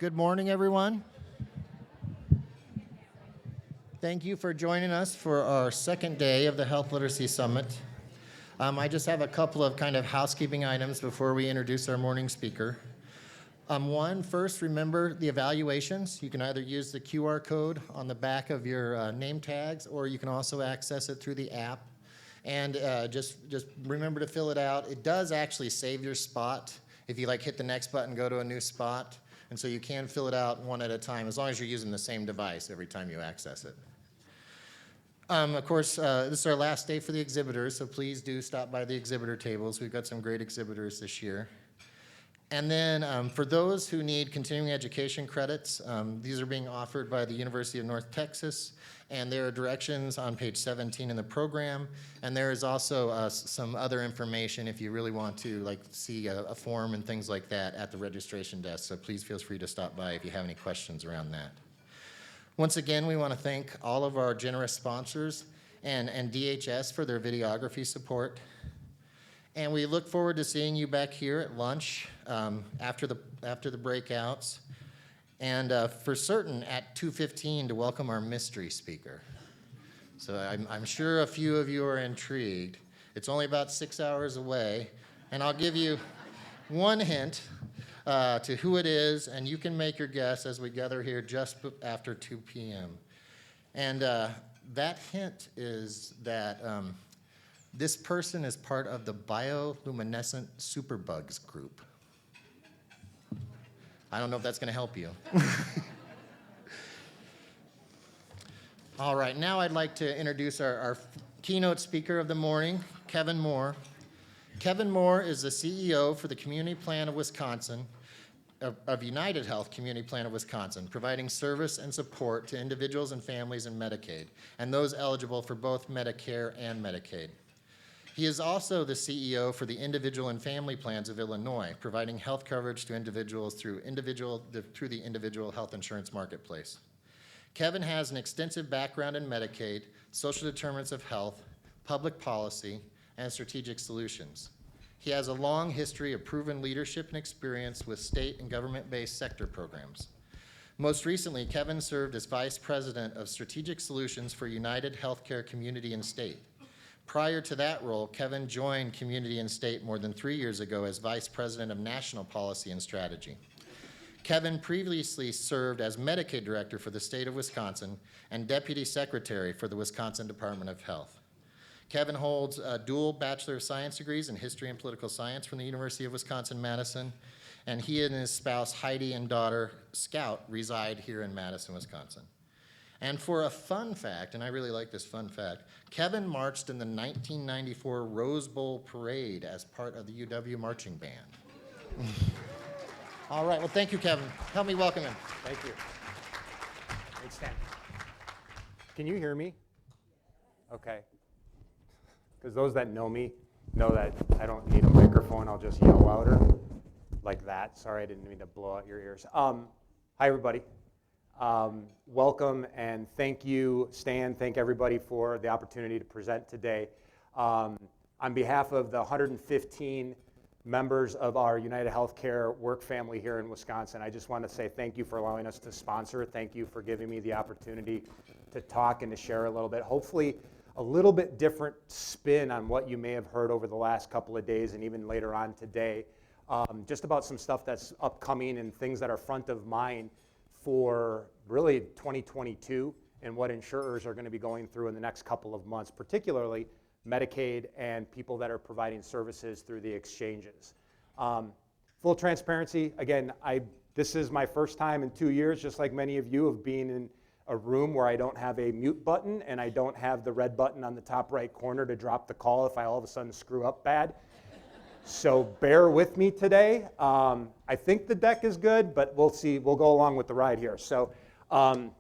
Good morning, everyone. Thank you for joining us for our second day of the Health Literacy Summit. I just have a couple of kind of housekeeping items before we introduce our morning speaker. First, remember the evaluations. You can either use the QR code on the back of your name tags, or you can also access it through the app. And just remember to fill it out. It does actually save your spot. If you hit the next button, go to a new spot. And so you can fill it out one at a time, as long as you're using the same device every time you access it. Of course, this is our last day for the exhibitors, so please do stop by the exhibitor tables. We've got some great exhibitors this year. And then for those who need continuing education credits, these are being offered by the University of North Texas, and there are directions on page 17 in the program. And there is also some other information if you really want to see a form and things like that at the registration desk. So please feel free to stop by if you have any questions around that. Once again, we want to thank all of our generous sponsors and DHS for their videography support. And we look forward to seeing you back here at lunch after the breakouts. And for certain at 2:15 to welcome our mystery speaker. So I'm sure a few of you are intrigued. It's only about 6 hours away. And I'll give you one hint to who it is, and you can make your guess as we gather here just after 2 p.m. And that hint is that this person is part of the bioluminescent superbugs group. I don't know if that's going to help you. All right, now I'd like to introduce our keynote speaker of the morning, Kevin Moore. Kevin Moore is the CEO for the Community Plan of Wisconsin, of United Health Community Plan of Wisconsin, providing service and support to individuals and families in Medicaid, and those eligible for both Medicare and Medicaid. He is also the CEO for the Individual and Family Plans of Illinois, providing health coverage to individuals through the individual health insurance marketplace. Kevin has an extensive background in Medicaid, social determinants of health, public policy, and strategic solutions. He has a long history of proven leadership and experience with state and government-based sector programs. Most recently, Kevin served as Vice President of Strategic Solutions for United Healthcare Community and State. Prior to that role, Kevin joined Community and State more than 3 years ago as Vice President of National Policy and Strategy. Kevin previously served as Medicaid Director for the state of Wisconsin and Deputy Secretary for the Wisconsin Department of Health. Kevin holds dual Bachelor of Science degrees in History and Political Science from the University of Wisconsin-Madison, and he and his spouse Heidi and daughter Scout reside here in Madison, Wisconsin. And for a fun fact, and I really like this fun fact, Kevin marched in the 1994 Rose Bowl Parade as part of the UW Marching Band. All right, well, thank you, Kevin. Help me welcome him. Thank you. Thanks, Stan. Can you hear me? Okay. Because those that know me know that I don't need a microphone. I'll just yell louder like that. Sorry, I didn't mean to blow out your ears. Hi, everybody. Welcome and thank you, Stan. Thank everybody for the opportunity to present today. On behalf of the 115 members of our United Healthcare work family here in Wisconsin, I just want to say thank you for allowing us to sponsor. Thank you for giving me the opportunity to talk and to share a little bit. Hopefully, a little bit different spin on what you may have heard over the last couple of days and even later on today, just about some stuff that's upcoming and things that are front of mind for really 2022 and what insurers are going to be going through in the next couple of months, particularly Medicaid and people that are providing services through the exchanges. Full transparency, again, this is my first time in 2 years, just like many of you, of being in a room where I don't have a mute button and I don't have the red button on the top right corner to drop the call if I all of a sudden screw up bad. So bear with me today. I think the deck is good, but we'll see. We'll go along with the ride here. So, and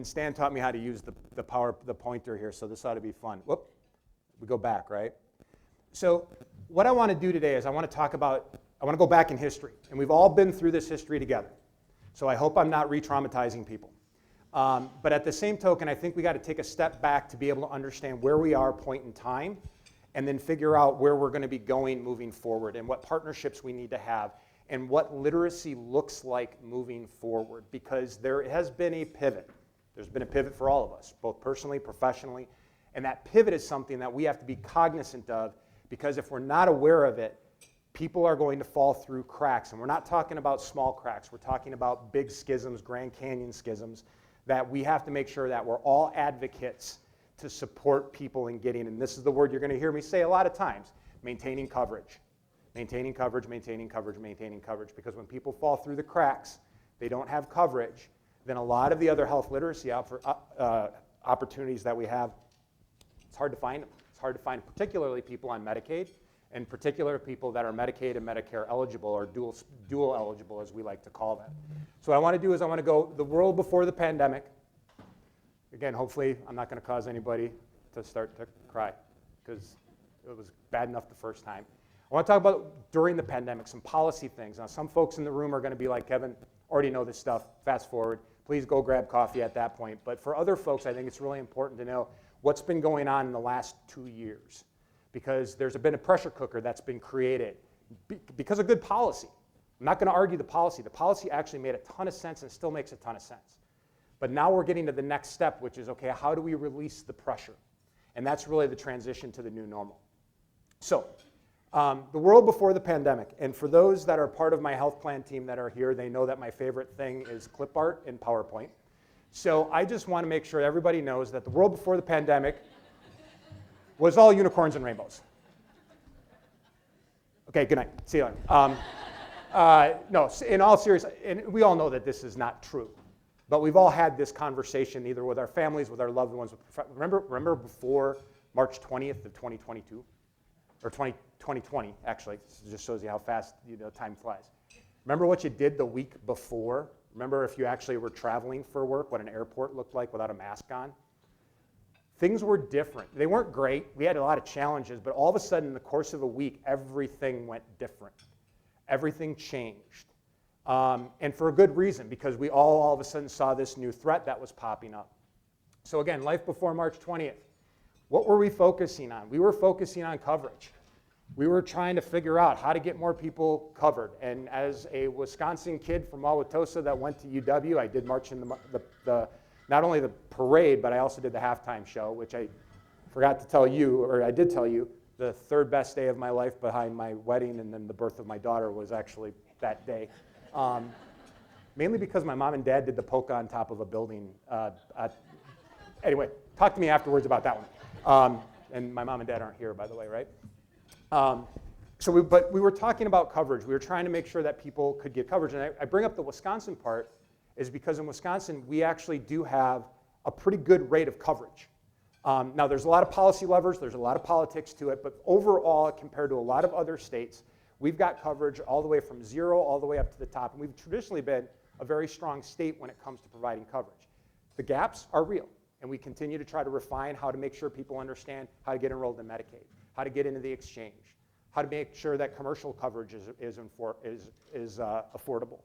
Stan taught me how to use the pointer here, so this ought to be fun. Whoop, we go back, right? So what I want to do today is I want to go back in history, and we've all been through this history together. So I hope I'm not re-traumatizing people. But at the same token, I think we got to take a step back to be able to understand where we are point in time, and then figure out where we're going to be going moving forward and what partnerships we need to have. and what literacy looks like moving forward, because there has been a pivot. There's been a pivot for all of us, both personally, professionally, and that pivot is something that we have to be cognizant of, because if we're not aware of it, people are going to fall through cracks. And we're not talking about small cracks. We're talking about big schisms, Grand Canyon schisms, that we have to make sure that we're all advocates to support people in getting, and this is the word you're going to hear me say a lot of times, maintaining coverage. Maintaining coverage, maintaining coverage, maintaining coverage. Because when people fall through the cracks, they don't have coverage, then a lot of the other health literacy opportunities that we have, it's hard to find them. It's hard to find, particularly people on Medicaid, and particular people that are Medicaid and Medicare eligible, or dual eligible, as we like to call them. So what I want to do is I want to go the world before the pandemic. Again, hopefully I'm not going to cause anybody to start to cry, because it was bad enough the first time. I want to talk about during the pandemic, some policy things. Now, some folks in the room are going to be like, Kevin, already know this stuff, fast forward. Please go grab coffee at that point. But for other folks, I think it's really important to know what's been going on in the last 2 years, because there's been a pressure cooker that's been created because of good policy. I'm not going to argue the policy. The policy actually made a ton of sense and still makes a ton of sense. But now we're getting to the next step, which is, okay, how do we release the pressure? And that's really the transition to the new normal. So, the world before the pandemic, and for those that are part of my health plan team that are here, they know that my favorite thing is clip art and PowerPoint. So I just want to make sure everybody knows that the world before the pandemic was all unicorns and rainbows. Okay, good night. See you later. No, in all seriousness, and we all know that this is not true, but we've all had this conversation either with our families, with our loved ones. Remember before March 20th of 2022? Or 2020, actually. This just shows you how fast time flies. Remember what you did the week before? Remember if you actually were traveling for work, what an airport looked like without a mask on? Things were different. They weren't great. We had a lot of challenges, but all of a sudden in the course of a week, everything went different. Everything changed. And for a good reason, because we all of a sudden saw this new threat that was popping up. So again, life before March 20th. What were we focusing on? We were focusing on coverage. We were trying to figure out how to get more people covered. And as a Wisconsin kid from Wauwatosa that went to UW, I did march in the not only the parade, but I also did the halftime show, which I forgot to tell you, or I did tell you, the third best day of my life behind my wedding and then the birth of my daughter was actually that day. Mainly because my mom and dad did the polka on top of a building. Anyway, talk to me afterwards about that one. And my mom and dad aren't here, by the way, right? But we were talking about coverage. We were trying to make sure that people could get coverage. And I bring up the Wisconsin part is because in Wisconsin, we actually do have a pretty good rate of coverage. Now, there's a lot of policy levers. There's a lot of politics to it. But overall, compared to a lot of other states, we've got coverage all the way from zero all the way up to the top. And we've traditionally been a very strong state when it comes to providing coverage. The gaps are real. And we continue to try to refine how to make sure people understand how to get enrolled in Medicaid, how to get into the exchange, how to make sure that commercial coverage is affordable.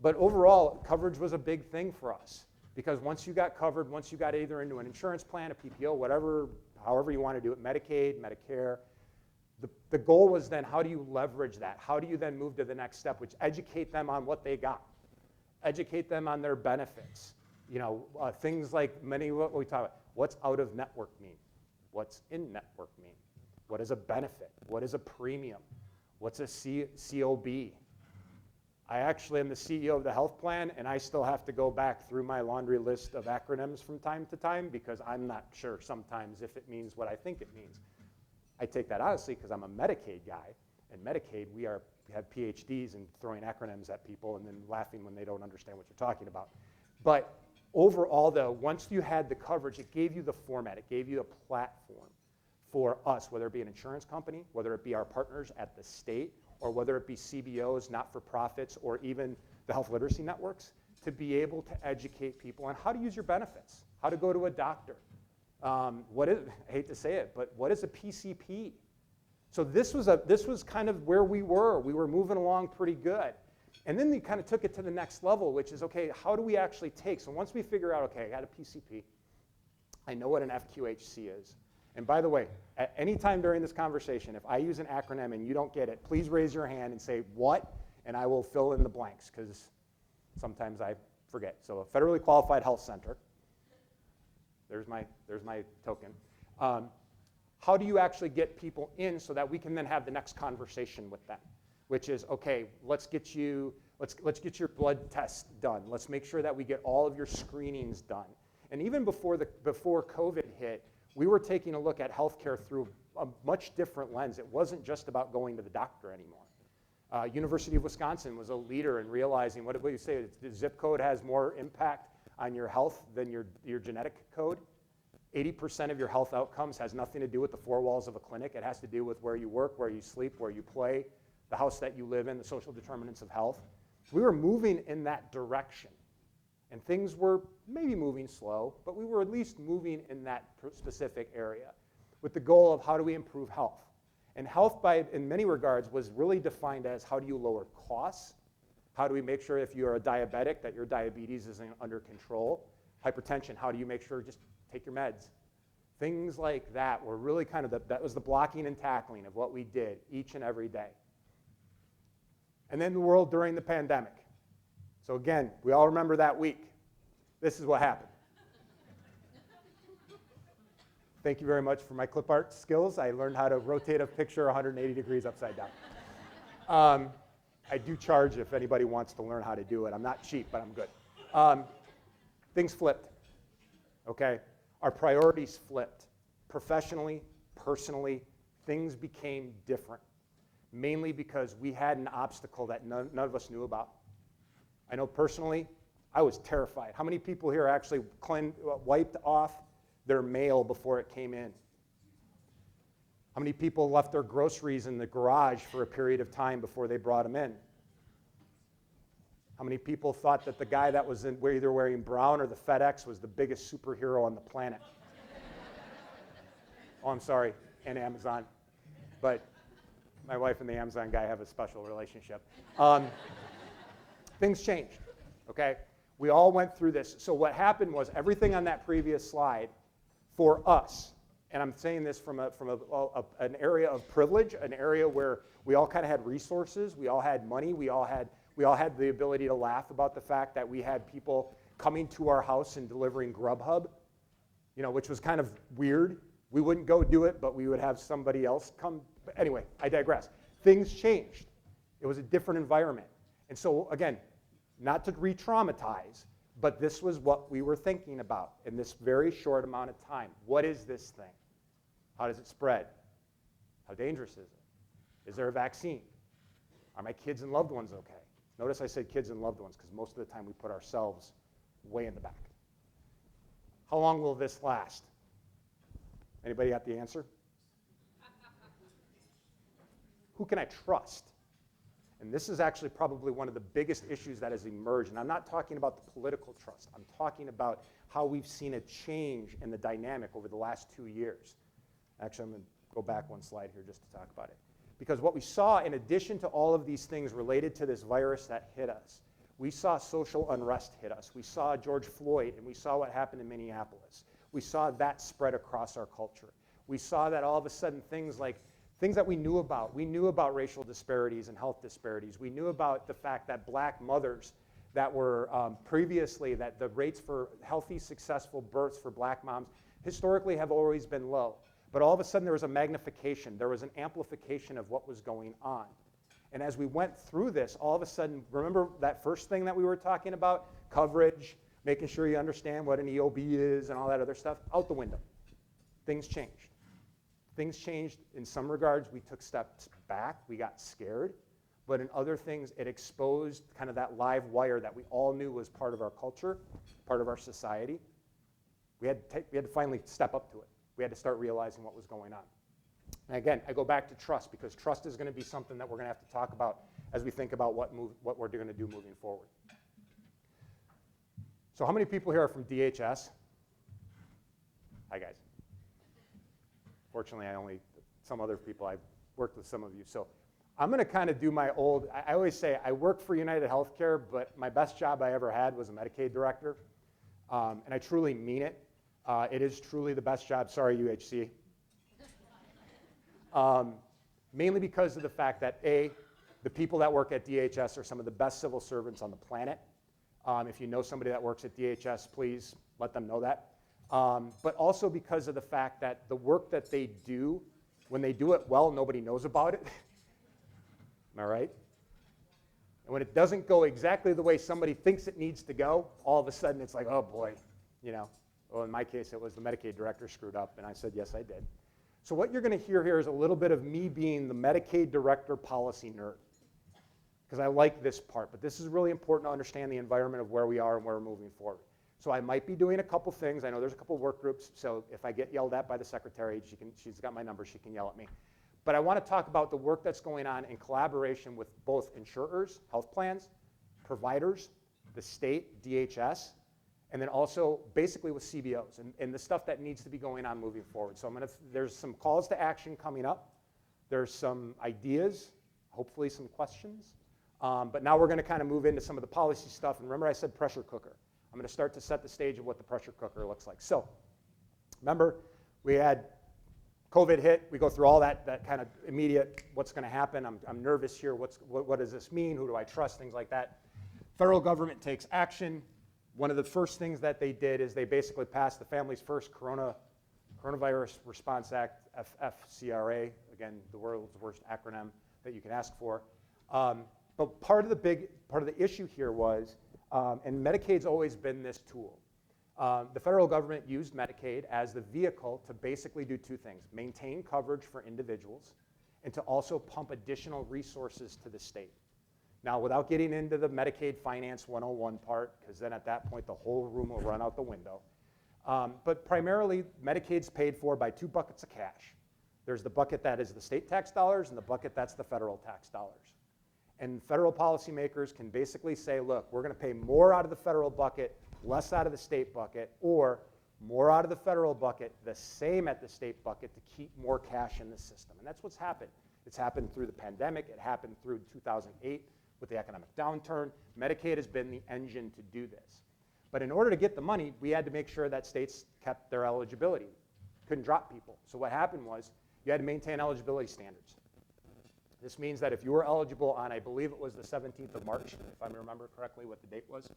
But overall, coverage was a big thing for us, because once you got covered, once you got either into an insurance plan, a PPO, whatever, however you want to do it, Medicaid, Medicare, the goal was then how do you leverage that? How do you then move to the next step, which educate them on what they got, educate them on their benefits. Things like what we talk about. What's out of network mean? What's in network mean? What is a benefit? What is a premium? What's a COB? I actually am the CEO of the health plan, and I still have to go back through my laundry list of acronyms from time to time because I'm not sure sometimes if it means what I think it means. I take that honestly because I'm a Medicaid guy, and Medicaid, we have PhDs in throwing acronyms at people and then laughing when they don't understand what you're talking about. But overall, though, once you had the coverage, it gave you the format. It gave you a platform for us, whether it be an insurance company, whether it be our partners at the state, or whether it be CBOs, not-for-profits, or even the health literacy networks, to be able to educate people on how to use your benefits, how to go to a doctor. I hate to say it, but what is a PCP? So this was kind of where we were. We were moving along pretty good. And then they kind of took it to the next level, which is, okay, how do we actually take? So once we figure out, okay, I got a PCP, I know what an FQHC is. And by the way, at any time during this conversation, if I use an acronym and you don't get it, please raise your hand and say, what? and I will fill in the blanks because sometimes I forget. So a federally qualified health center. There's my token. How do you actually get people in so that we can then have the next conversation with them, which is, okay, let's get your blood tests done. Let's make sure that we get all of your screenings done. And even before COVID hit, we were taking a look at healthcare through a much different lens. It wasn't just about going to the doctor anymore. University of Wisconsin was a leader in realizing, what do you say, the zip code has more impact on your health than your genetic code. 80% of your health outcomes has nothing to do with the four walls of a clinic. It has to do with where you work, where you sleep, where you play, the house that you live in, the social determinants of health. We were moving in that direction. And things were maybe moving slow, but we were at least moving in that specific area with the goal of how do we improve health. And health, in many regards, was really defined as how do you lower costs? How do we make sure if you're a diabetic that your diabetes is under control? Hypertension, how do you make sure just take your meds? Things like that were really kind of that was the blocking and tackling of what we did each and every day. And then the world during the pandemic. So again, we all remember that week. This is what happened. Thank you very much for my clip art skills. I learned how to rotate a picture 180 degrees upside down. I do charge if anybody wants to learn how to do it. I'm not cheap, but I'm good. Things flipped, okay? Our priorities flipped. Professionally, personally, things became different, mainly because we had an obstacle that none of us knew about. I know personally, I was terrified. How many people here actually wiped off their mail before it came in? How many people left their groceries in the garage for a period of time before they brought them in? How many people thought that the guy that was either wearing brown or the FedEx was the biggest superhero on the planet? Oh, I'm sorry, and Amazon. But my wife and the Amazon guy have a special relationship. Things changed, okay? We all went through this. So what happened was everything on that previous slide for us, and I'm saying this from an area of privilege, an area where we all kind of had resources, we all had money, we all had the ability to laugh about the fact that we had people coming to our house and delivering Grubhub, which was kind of weird. We wouldn't go do it, but we would have somebody else come. Anyway, I digress. Things changed. It was a different environment. And so, again, not to re-traumatize, but this was what we were thinking about in this very short amount of time. What is this thing? How does it spread? How dangerous is it? Is there a vaccine? Are my kids and loved ones okay? Notice I said kids and loved ones because most of the time we put ourselves way in the back. How long will this last? Anybody got the answer? Who can I trust? And this is actually probably one of the biggest issues that has emerged. And I'm not talking about the political trust. I'm talking about how we've seen a change in the dynamic over the last 2 years. Actually, I'm going to go back one slide here just to talk about it. Because what we saw, in addition to all of these things related to this virus that hit us, we saw social unrest hit us. We saw George Floyd, and we saw what happened in Minneapolis. We saw that spread across our culture. We saw that all of a sudden things that we knew about. We knew about racial disparities and health disparities. We knew about the fact that black mothers that were previously, that the rates for healthy, successful births for black moms historically have always been low. But all of a sudden there was a magnification. There was an amplification of what was going on. And as we went through this, all of a sudden, remember that first thing that we were talking about? Coverage, making sure you understand what an EOB is and all that other stuff, out the window. Things changed. Things changed in some regards. We took steps back. We got scared. But in other things, it exposed kind of that live wire that we all knew was part of our culture, part of our society. We had to finally step up to it. We had to start realizing what was going on. And again, I go back to trust, because trust is going to be something that we're going to have to talk about as we think about what we're going to do moving forward. So how many people here are from DHS? Hi, guys. Fortunately, some other people, I've worked with some of you. So I'm going to kind of do my old, I always say I worked for United Healthcare, but my best job I ever had was a Medicaid director. And I truly mean it. It is truly the best job. Sorry, UHC. Mainly because of the fact that A, The people that work at DHS are some of the best civil servants on the planet. If you know somebody that works at DHS, please let them know that. But also because of the fact that the work that they do, when they do it well, nobody knows about it. Am I right? And when it doesn't go exactly the way somebody thinks it needs to go, all of a sudden it's like, oh boy, you know. Well, in my case, it was the Medicaid director screwed up, and I said, yes, I did. So what you're going to hear here is a little bit of me being the Medicaid director policy nerd, because I like this part. But this is really important to understand the environment of where we are and where we're moving forward. So I might be doing a couple things. I know there's a couple work groups, so if I get yelled at by the secretary, she's got my number, she can yell at me. But I want to talk about the work that's going on in collaboration with both insurers, health plans, providers, the state, DHS, and then also basically with CBOs and the stuff that needs to be going on moving forward. So there's some calls to action coming up. There's some ideas, hopefully some questions. But now we're going to kind of move into some of the policy stuff. And remember I said pressure cooker. I'm going to start to set the stage of what the pressure cooker looks like. So remember, we had COVID hit. We go through all that kind of immediate, what's going to happen. I'm nervous here. What does this mean? Who do I trust? Things like that. Federal government takes action. One of the first things that they did is they basically passed the Families First Coronavirus Response Act, FCRA, again, the world's worst acronym that you can ask for. But part of the issue here was, and Medicaid's always been this tool. The federal government used Medicaid as the vehicle to basically do two things: maintain coverage for individuals and to also pump additional resources to the state. Now, without getting into the Medicaid Finance 101 part, because then at that point the whole room will run out the window. But primarily, Medicaid's paid for by two buckets of cash. There's the bucket that is the state tax dollars and the bucket that's the federal tax dollars. And federal policymakers can basically say, look, we're going to pay more out of the federal bucket, less out of the state bucket, or more out of the federal bucket, the same at the state bucket to keep more cash in the system. And that's what's happened. It's happened through the pandemic. It happened through 2008 with the economic downturn. Medicaid has been the engine to do this. But in order to get the money, we had to make sure that states kept their eligibility. Couldn't drop people. So what happened was you had to maintain eligibility standards. This means that if you were eligible on, I believe it was the 17th of March, if I remember correctly what the date was,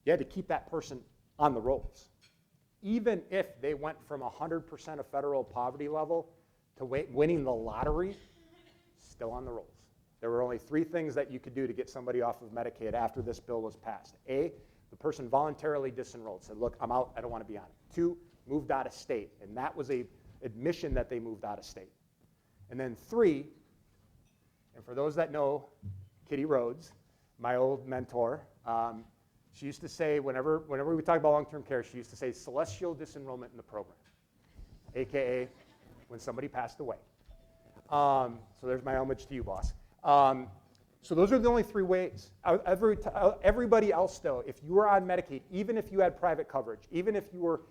you had to keep that person on the rolls. Even if they went from 100% of federal poverty level to winning the lottery, still on the rolls. There were only three things that you could do to get somebody off of Medicaid after this bill was passed. A, the person voluntarily disenrolled, said, look, I'm out, I don't want to be on it. Two, moved out of state, and that was an admission that they moved out of state. And then three, and for those that know Kitty Rhodes, my old mentor, she used to say, whenever we talk about long-term care, she used to say celestial disenrollment in the program, AKA when somebody passed away. So there's my homage to you, boss. So those are the only three ways. Everybody else, though, if you were on Medicaid, even if you had private coverage, even if you were,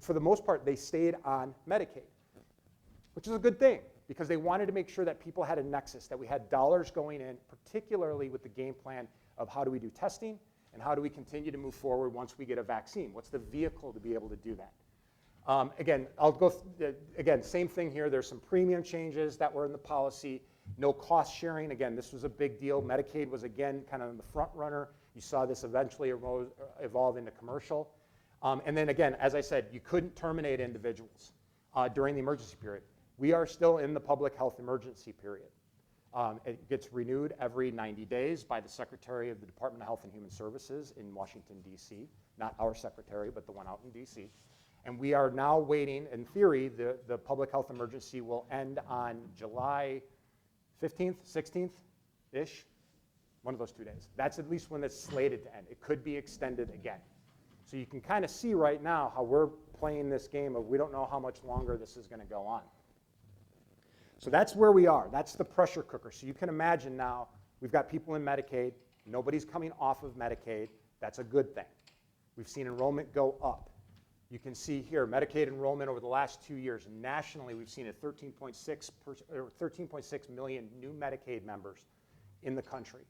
for the most part, they stayed on Medicaid, which is a good thing because they wanted to make sure that people had a nexus, that we had dollars going in, particularly with the game plan of how do we do testing and how do we continue to move forward once we get a vaccine. What's the vehicle to be able to do that? Again, again, same thing here. There's some premium changes that were in the policy. No cost sharing. Again, this was a big deal. Medicaid was, again, kind of the front runner. You saw this eventually evolve into commercial. And then, again, as I said, you couldn't terminate individuals during the emergency period. We are still in the public health emergency period. It gets renewed every 90 days by the Secretary of the Department of Health and Human Services in Washington, D.C. Not our secretary, but the one out in D.C. And we are now waiting. In theory, the public health emergency will end on July 15th, 16th-ish, one of those 2 days. That's at least when it's slated to end. It could be extended again. So you can kind of see right now how we're playing this game of we don't know how much longer this is going to go on. So that's where we are. That's the pressure cooker. So you can imagine now we've got people in Medicaid. Nobody's coming off of Medicaid. That's a good thing. We've seen enrollment go up. You can see here Medicaid enrollment over the last 2 years. Nationally, we've seen a 13.6 million new Medicaid members in the country.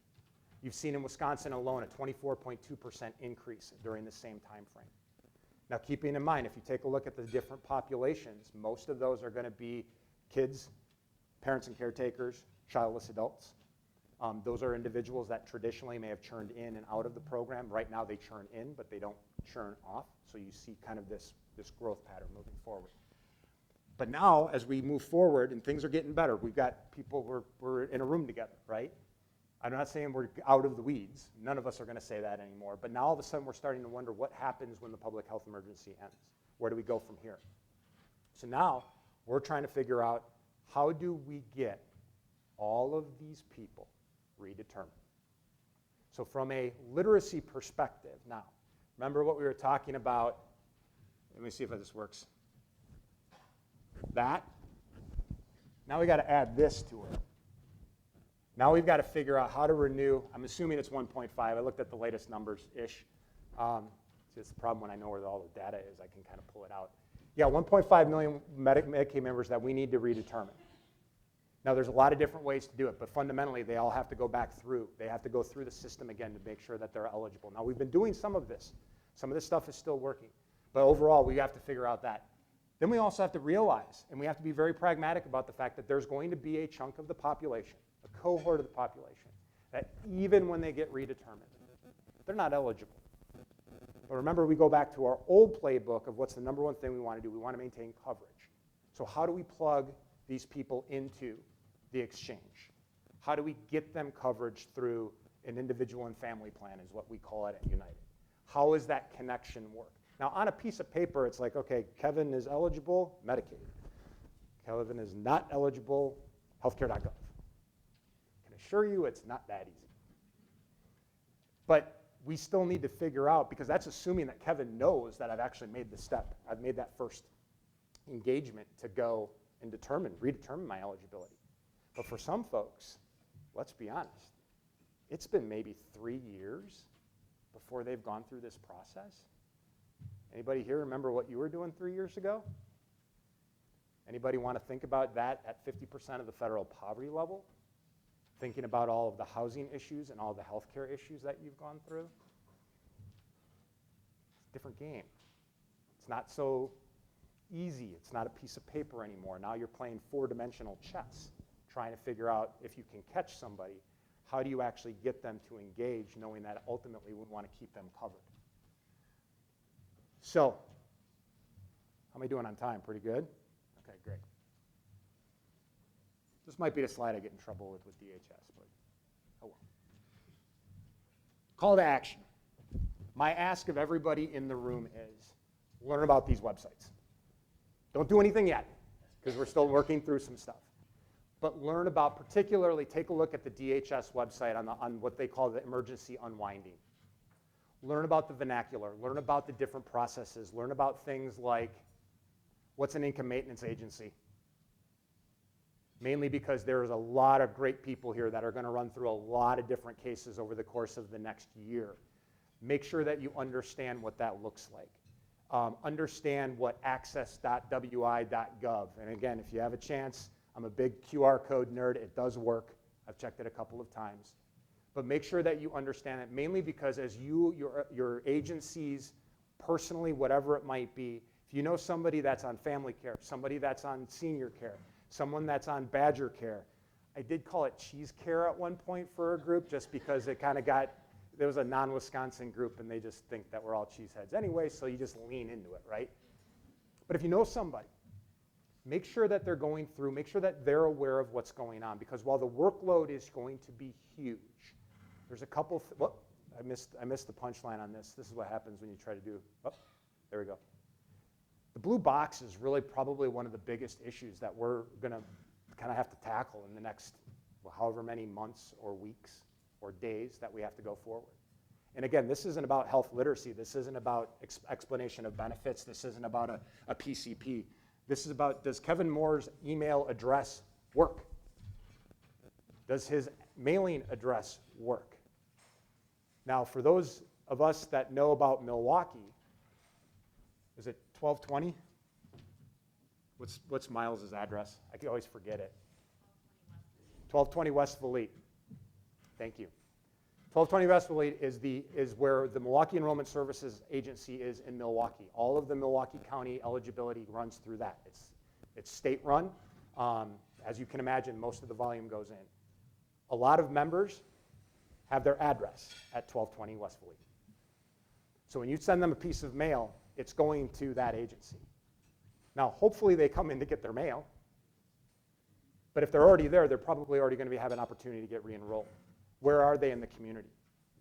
You've seen in Wisconsin alone a 24.2% increase during the same time frame. Now, keeping in mind, if you take a look at the different populations, most of those are going to be kids, parents and caretakers, childless adults. Those are individuals that traditionally may have churned in and out of the program. Right now they churn in, but they don't churn off. So you see kind of this growth pattern moving forward. But now, as we move forward and things are getting better, we've got people, we're in a room together, right? I'm not saying we're out of the weeds. None of us are going to say that anymore. But now all of a sudden we're starting to wonder what happens when the public health emergency ends. Where do we go from here? So now we're trying to figure out, how do we get all of these people redetermined? So from a literacy perspective, now, remember what we were talking about? Let me see if this works. That. Now we got to add this to it. Now we've got to figure out how to renew. I'm assuming it's 1.5. I looked at the latest numbers-ish. It's the problem when I know where all the data is, I can kind of pull it out. Yeah, 1.5 million Medicaid members that we need to redetermine. Now, there's a lot of different ways to do it, but fundamentally, they all have to go back through. They have to go through the system again to make sure that they're eligible. Now, we've been doing some of this. Some of this stuff is still working. But overall, we have to figure out that. Then we also have to realize, and we have to be very pragmatic about the fact that there's going to be a chunk of the population, a cohort of the population, that even when they get redetermined, they're not eligible. But remember, we go back to our old playbook of what's the number one thing we want to do. We want to maintain coverage. So how do we plug these people into the exchange? How do we get them coverage through an individual and family plan is what we call it at United. How does that connection work? Now, on a piece of paper, it's like, okay, Kevin is eligible, Medicaid. Kevin is not eligible, healthcare.gov. I can assure you it's not that easy. But we still need to figure out, because that's assuming that Kevin knows that I've actually made the step. I've made that first engagement to go and redetermine my eligibility. But for some folks, let's be honest, it's been maybe 3 years before they've gone through this process. Anybody here remember what you were doing 3 years ago? Anybody want to think about that at 50% of the federal poverty level? Thinking about all of the housing issues and all the healthcare issues that you've gone through? It's a different game. It's not so easy. It's not a piece of paper anymore. Now you're playing four-dimensional chess, trying to figure out if you can catch somebody. How do you actually get them to engage, knowing that ultimately we want to keep them covered? So, how am I doing on time? Pretty good? Okay, great. This might be the slide I get in trouble with DHS, but oh well. Call to action. My ask of everybody in the room is learn about these websites. Don't do anything yet, because we're still working through some stuff. But learn about, particularly take a look at the DHS website on what they call the emergency unwinding. Learn about the vernacular, learn about the different processes, learn about things like what's an income maintenance agency. Mainly because there's a lot of great people here that are going to run through a lot of different cases over the course of the next year. Make sure that you understand what that looks like. Understand what access.wi.gov. And again, if you have a chance, I'm a big QR code nerd. It does work. I've checked it a couple of times. But make sure that you understand it, mainly because as your agencies, personally, whatever it might be, if you know somebody that's on family care, somebody that's on senior care, someone that's on Badger care. I did call it Cheese Care at one point for a group, just because it kind of there was a non-Wisconsin group, and they just think that we're all cheeseheads anyway, so you just lean into it, right? But if you know somebody, make sure that they're going through, make sure that they're aware of what's going on, because while the workload is going to be huge, there's a couple, I missed the punchline on this. This is what happens when you try to do, there we go. The blue box is really probably one of the biggest issues that we're going to kind of have to tackle in the next however many months or weeks or days that we have to go forward. And again, this isn't about health literacy. This isn't about explanation of benefits. This isn't about a PCP. This is about, does Kevin Moore's email address work? Does his mailing address work? Now, for those of us that know about Milwaukee, is it 1220? What's Miles' address? I can always forget it. 1220 West Valete. Thank you. 1220 West Valete is where the Milwaukee Enrollment Services Agency is in Milwaukee. All of the Milwaukee County eligibility runs through that. It's state run. As you can imagine, most of the volume goes in. A lot of members have their address at 1220 Westphalia. So when you send them a piece of mail, it's going to that agency. Now, hopefully they come in to get their mail, but if they're already there, they're probably already going to have an opportunity to get re-enrolled. Where are they in the community?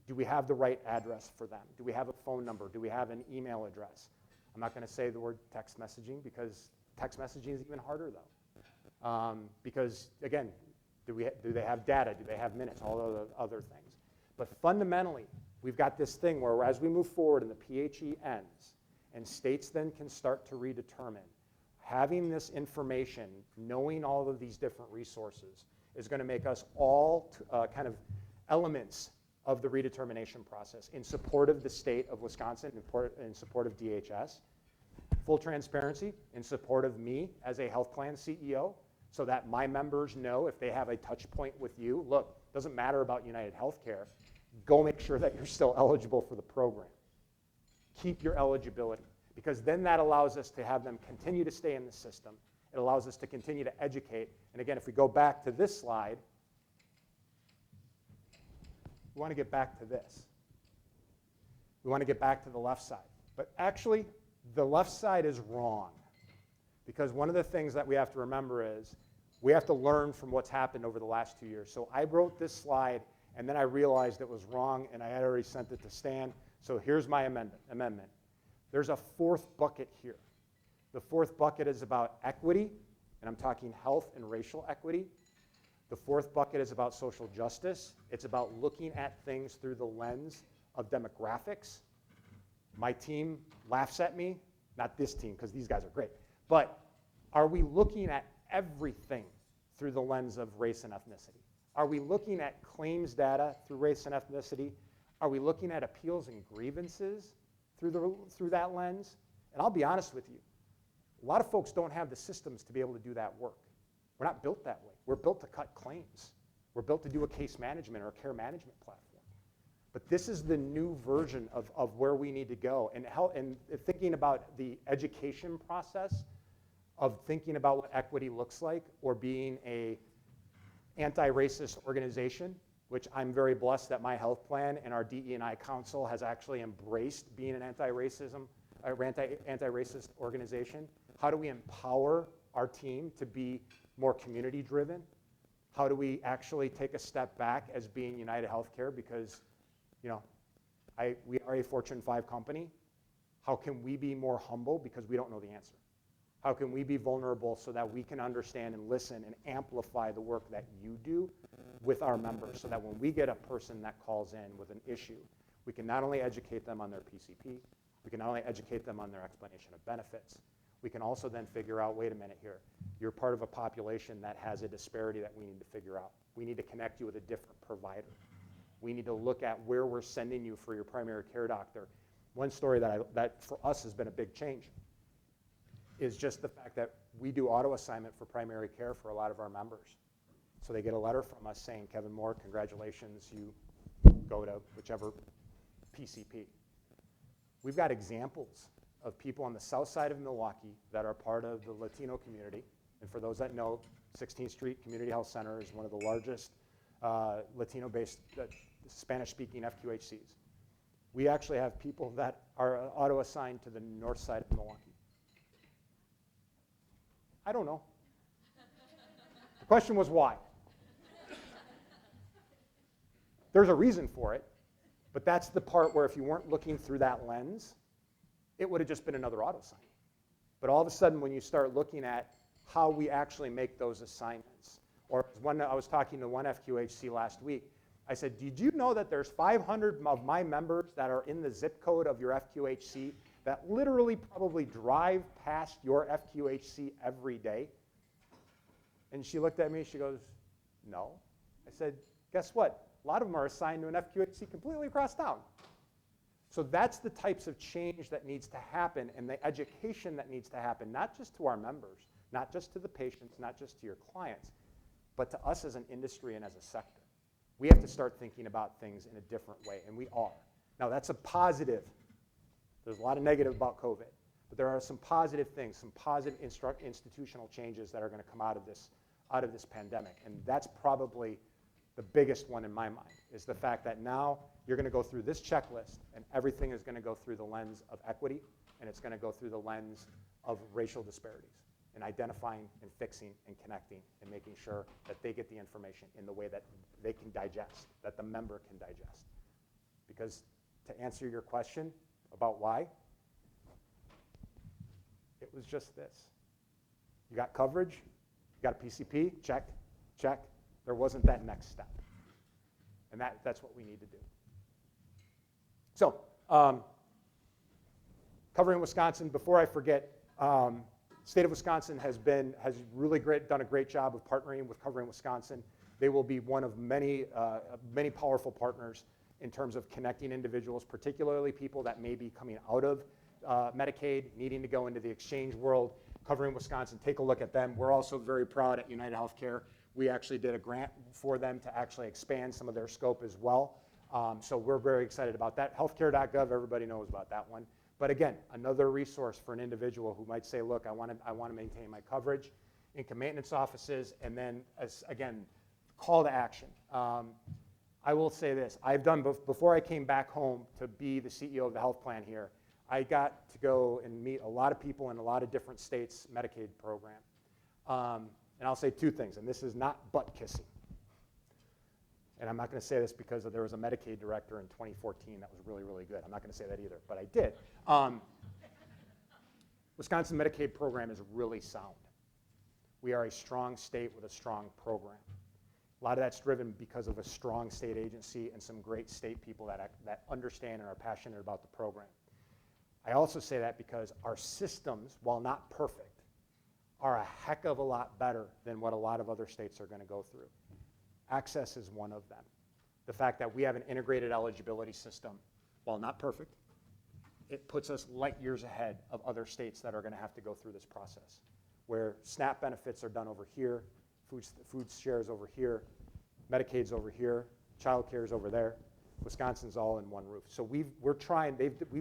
Do we have the right address for them? Do we have a phone number? Do we have an email address? I'm not going to say the word text messaging because text messaging is even harder though. Because again, do they have data? Do they have minutes? All of the other things. But fundamentally, we've got this thing where as we move forward and the PHE ends, and states then can start to redetermine, having this information, knowing all of these different resources, is going to make us all kind of elements of the redetermination process in support of the state of Wisconsin, in support of DHS. Full transparency, in support of me as a health plan CEO, so that my members know if they have a touch point with you, look, doesn't matter about United Healthcare, go make sure that you're still eligible for the program. Keep your eligibility, because then that allows us to have them continue to stay in the system. It allows us to continue to educate. And again, if we go back to this slide, we want to get back to this. We want to get back to the left side. But actually, the left side is wrong, because one of the things that we have to remember is we have to learn from what's happened over the last 2 years. So I wrote this slide, and then I realized it was wrong, and I had already sent it to Stan. So here's my amendment. There's a fourth bucket here. The fourth bucket is about equity, and I'm talking health and racial equity. The fourth bucket is about social justice. It's about looking at things through the lens of demographics. My team laughs at me, not this team, because these guys are great, but are we looking at everything through the lens of race and ethnicity? Are we looking at claims data through race and ethnicity? Are we looking at appeals and grievances through that lens? And I'll be honest with you, a lot of folks don't have the systems to be able to do that work. We're not built that way. We're built to cut claims. We're built to do a case management or a care management platform. But this is the new version of where we need to go. And thinking about the education process of thinking about what equity looks like, or being a anti-racist organization, which I'm very blessed that my health plan and our DE&I council has actually embraced being an anti-racist organization. How do we empower our team to be more community driven? How do we actually take a step back as being United Healthcare? Because, you know, we are a Fortune 5 company. How can we be more humble because we don't know the answer? How can we be vulnerable so that we can understand and listen and amplify the work that you do with our members, so that when we get a person that calls in with an issue, we can not only educate them on their PCP, we can not only educate them on their explanation of benefits, we can also then figure out, wait a minute here, you're part of a population that has a disparity that we need to figure out. We need to connect you with a different provider. We need to look at where we're sending you for your primary care doctor. One story that for us has been a big change is just the fact that we do auto assignment for primary care for a lot of our members. So they get a letter from us saying, Kevin Moore, congratulations, you go to whichever PCP. We've got examples of people on the south side of Milwaukee that are part of the Latino community. And for those that know, 16th Street Community Health Center is one of the largest Latino-based Spanish-speaking FQHCs. We actually have people that are auto-assigned to the north side of Milwaukee. I don't know. The question was why? There's a reason for it, but that's the part where if you weren't looking through that lens, it would have just been another auto sign. But all of a sudden, when you start looking at how we actually make those assignments, or I was talking to one FQHC last week, I said, did you know that there's 500 of my members that are in the zip code of your FQHC that literally probably drive past your FQHC every day? And she looked at me, she goes, no. I said, guess what? A lot of them are assigned to an FQHC completely across town. So that's the types of change that needs to happen, and the education that needs to happen, not just to our members, not just to the patients, not just to your clients, but to us as an industry and as a sector. We have to start thinking about things in a different way, and we are. Now that's a positive. There's a lot of negative about COVID, but there are some positive things, some positive institutional changes that are going to come out of this pandemic, and that's probably the biggest one in my mind, is the fact that now you're going to go through this checklist, and everything is going to go through the lens of equity, and it's going to go through the lens of racial disparities, and identifying and fixing and connecting and making sure that they get the information in the way that they can digest, that the member can digest. Because to answer your question about why, it was just this. You got coverage, you got a PCP, check, check. There wasn't that next step. And that's what we need to do. So, covering Wisconsin, before I forget, state of Wisconsin has really done a great job of partnering with Covering Wisconsin. They will be one of many powerful partners in terms of connecting individuals, particularly people that may be coming out of Medicaid, needing to go into the exchange world. Covering Wisconsin, take a look at them. We're also very proud at United Healthcare. We actually did a grant for them to actually expand some of their scope as well. So we're very excited about that. Healthcare.gov, everybody knows about that one. But again, another resource for an individual who might say, look, I want to maintain my coverage. Income maintenance offices, and then, again, call to action. I will say this. I've done, before I came back home to be the CEO of the health plan here, I got to go and meet a lot of people in a lot of different states' Medicaid program. And I'll say two things, and this is not butt kissing. And I'm not going to say this because there was a Medicaid director in 2014 that was really, really good. I'm not going to say that either, but I did. Wisconsin Medicaid program is really sound. We are a strong state with a strong program. A lot of that's driven because of a strong state agency and some great state people that understand and are passionate about the program. I also say that because our systems, while not perfect, are a heck of a lot better than what a lot of other states are going to go through. Access is one of them. The fact that we have an integrated eligibility system, while not perfect, it puts us light years ahead of other states that are going to have to go through this process, where SNAP benefits are done over here, food shares over here, Medicaid's over here, child care is over there. Wisconsin's all in one roof. So we've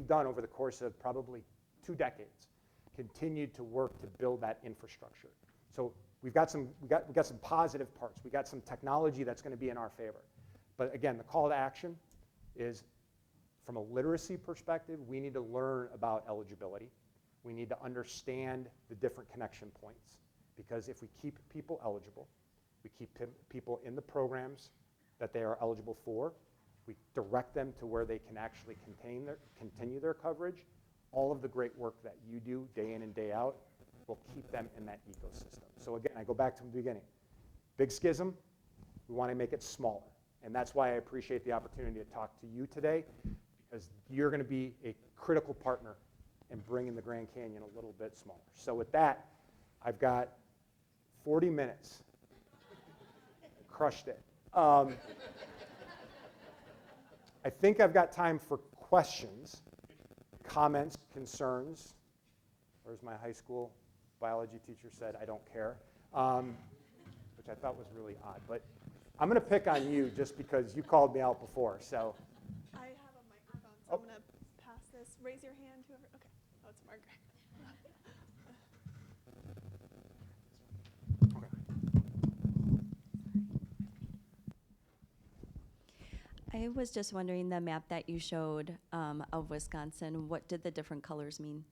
done over the course of probably 2 decades, continued to work to build that infrastructure. So we got some positive parts. We got some technology that's going to be in our favor. But again, the call to action is, from a literacy perspective, we need to learn about eligibility. We need to understand the different connection points, because if we keep people eligible, we keep people in the programs that they are eligible for, we direct them to where they can actually continue their coverage, all of the great work that you do day in and day out will keep them in that ecosystem. So again, I go back to the beginning. Big schism, we want to make it smaller. And that's why I appreciate the opportunity to talk to you today, because you're going to be a critical partner in bringing the Grand Canyon a little bit smaller. So with that, I've got 40 minutes. Crushed it. I think I've got time for questions, comments, concerns. Where's my high school biology teacher said, I don't care, which I thought was really odd. But I'm going to pick on you just because you called me out before. So I have a microphone, so I'm going to pass this. Raise your hand, whoever. Okay. Oh, it's Margaret. I was just wondering, the map that you showed of Wisconsin, what did the different colors mean?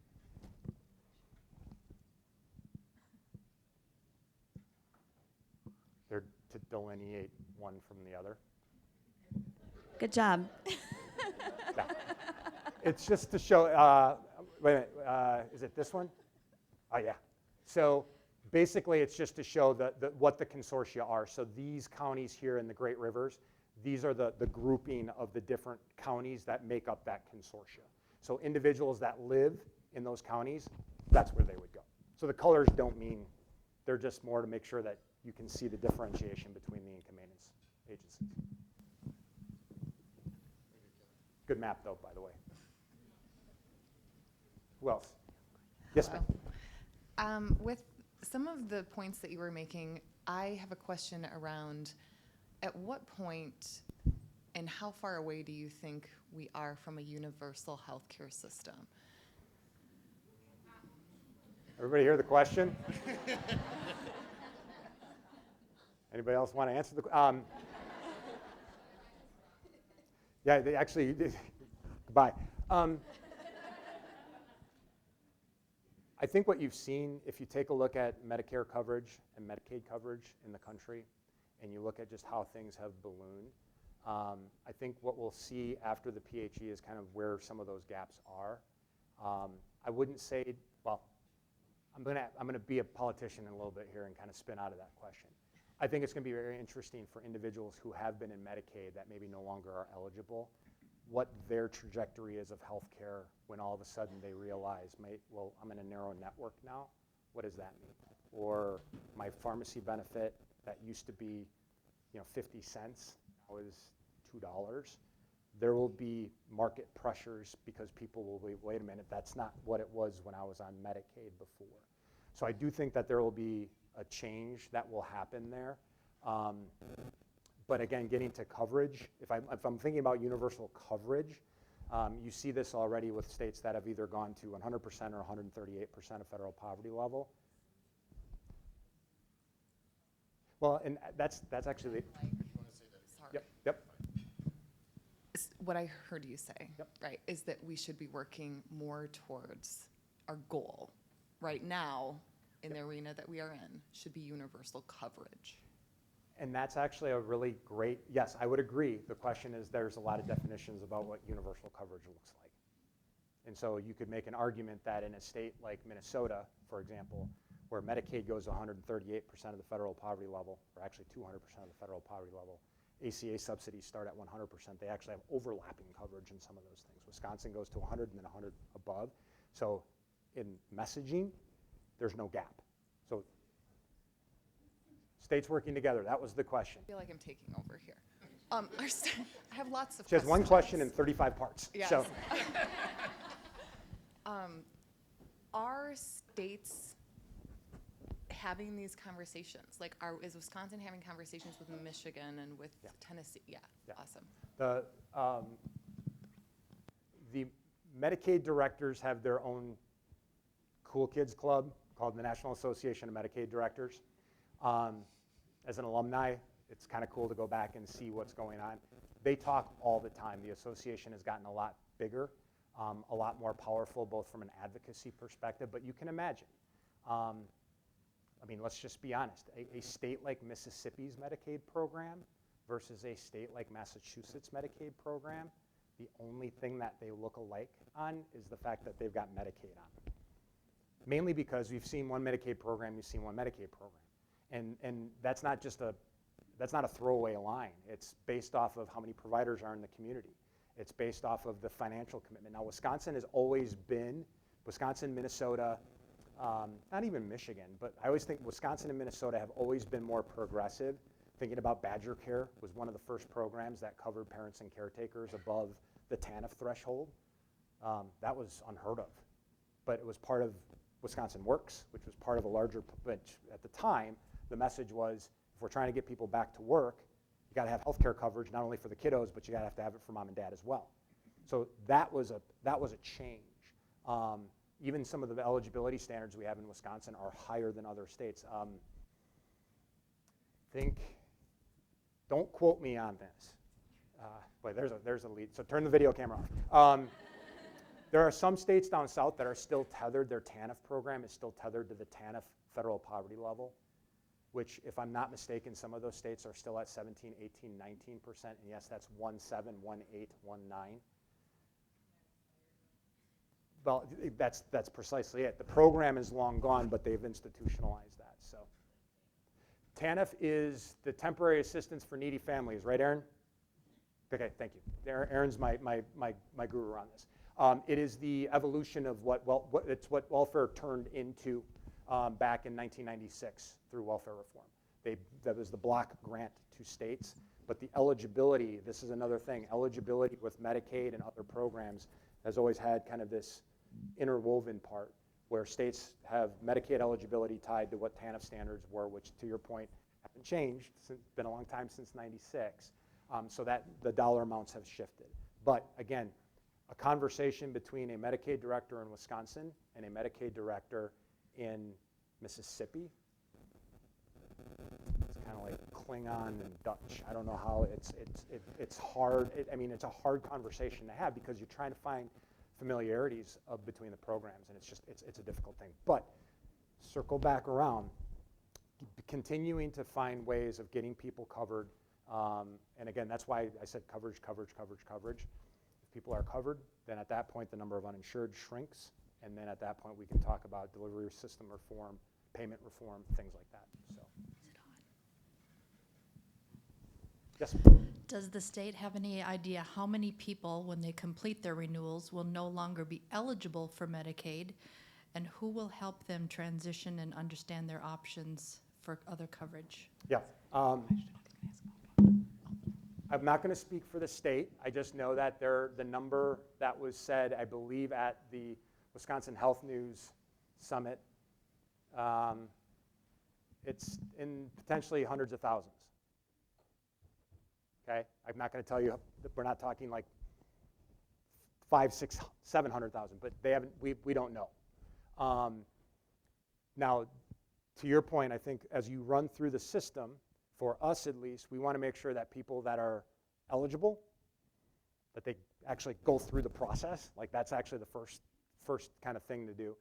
they're to delineate one from the other. Good job. No. It's just to show, wait a minute, is it this one? Oh, yeah. So basically, it's just to show what the consortia are. So these counties here in the Great Rivers, these are the grouping of the different counties that make up that consortia. So individuals that live in those counties, that's where they would go. So the colors don't mean, they're just more to make sure that you can see the differentiation between the income maintenance agencies. Good map, though, by the way. Who else? Yes, ma'am. With some of the points that you were making, I have a question around at what point and how far away do you think we are from a universal healthcare system? Everybody hear the question? Anybody else want to answer the question? Yeah, they actually, goodbye. I think what you've seen, if you take a look at Medicare coverage and Medicaid coverage in the country, and you look at just how things have ballooned, I think what we'll see after the PHE is kind of where some of those gaps are. I wouldn't say, well, I'm gonna be a politician in a little bit here and kind of spin out of that question. I think it's gonna be very interesting for individuals who have been in Medicaid that maybe no longer are eligible, what their trajectory is of healthcare when all of a sudden they realize, well, I'm in a narrow network now. What does that mean? Or my pharmacy benefit that used to be, 50 cents now is $2. There will be market pressures because people will be, wait a minute, that's not what it was when I was on Medicaid before. So I do think that there will be a change that will happen there. But again, getting to coverage, if I'm thinking about universal coverage, you see this already with states that have either gone to 100% or 138% of federal poverty level. Well, and that's actually, Sorry. yep. What I heard you say, Yep. right, is that we should be working more towards our goal right now in the arena that we are in should be universal coverage. And that's actually a really great, yes, I would agree. The question is there's a lot of definitions about what universal coverage looks like. And so you could make an argument that in a state like Minnesota, for example, where Medicaid goes to 138% of the federal poverty level, or actually 200% of the federal poverty level, ACA subsidies start at 100%. They actually have overlapping coverage in some of those things. Wisconsin goes to 100 and then 100 above. So in messaging, there's no gap. So states working together, that was the question. I feel like I'm taking over here. I have lots of She has questions. one question in 35 parts. Yes. So Are states having these conversations? Like, is Wisconsin having conversations with Michigan and with Tennessee? Yeah, Yeah. awesome. The Medicaid directors have their own cool kids club called the National Association of Medicaid Directors. As an alumni, it's kind of cool to go back and see what's going on. They talk all the time. The association has gotten a lot bigger, a lot more powerful, both from an advocacy perspective, but you can imagine. Let's just be honest. A state like Mississippi's Medicaid program versus a state like Massachusetts Medicaid program, the only thing that they look alike on is the fact that they've got Medicaid on. Mainly because you've seen one Medicaid program, you've seen one Medicaid program. And that's not a throwaway line. It's based off of how many providers are in the community. It's based off of the financial commitment. Now, Wisconsin has always been, Minnesota, not even Michigan, but I always think Wisconsin and Minnesota have always been more progressive. Thinking about Badger Care was one of the first programs that covered parents and caretakers above the TANF threshold. That was unheard of, but it was part of Wisconsin Works, which was part of a larger, which at the time, the message was, if we're trying to get people back to work, you gotta have healthcare coverage, not only for the kiddos, but you gotta have to have it for mom and dad as well. So that was a change. Even some of the eligibility standards we have in Wisconsin are higher than other states. Don't quote me on this. Boy, there's a lead, so turn the video camera off. There are some states down south that are still tethered, their TANF program is still tethered to the TANF federal poverty level, which, if I'm not mistaken, some of those states are still at 17, 18, 19%, and yes, that's 17, 18, 19. Well, that's precisely it. The program is long gone, but they've institutionalized that. So, TANF is the Temporary Assistance for Needy Families, right, Aaron? Okay, thank you. Aaron's my guru on this. It is the evolution of what welfare turned into back in 1996 through welfare reform. That was the block grant to states, but the eligibility, this is another thing, eligibility with Medicaid and other programs has always had kind of this interwoven part where states have Medicaid eligibility tied to what TANF standards were, which, to your point, haven't changed. It's been a long time since '96, so that the dollar amounts have shifted. But again, a conversation between a Medicaid director in Wisconsin and a Medicaid director in Mississippi, it's kind of like Klingon and Dutch. I don't know how it's hard. I mean, it's a hard conversation to have because you're trying to find familiarities between the programs, and it's a difficult thing. But circle back around, continuing to find ways of getting people covered. And again, that's why I said coverage, coverage, coverage, coverage. If people are covered, then at that point the number of uninsured shrinks, and then at that point we can talk about delivery system reform, payment reform, things like that. So. Yes. Does the state have any idea how many people, when they complete their renewals, will no longer be eligible for Medicaid, and who will help them transition and understand their options for other coverage? Yeah. I'm not going to speak for the state. I just know that the number that was said, I believe, at the Wisconsin Health News Summit, it's in potentially hundreds of thousands. Okay, I'm not going to tell you that we're not talking like 500, 600, 700,000, but they haven't. We don't know. Now, to your point, I think as you run through the system, for us at least, we want to make sure that people that are eligible, that they actually go through the process. Like that's actually the first kind of thing to do.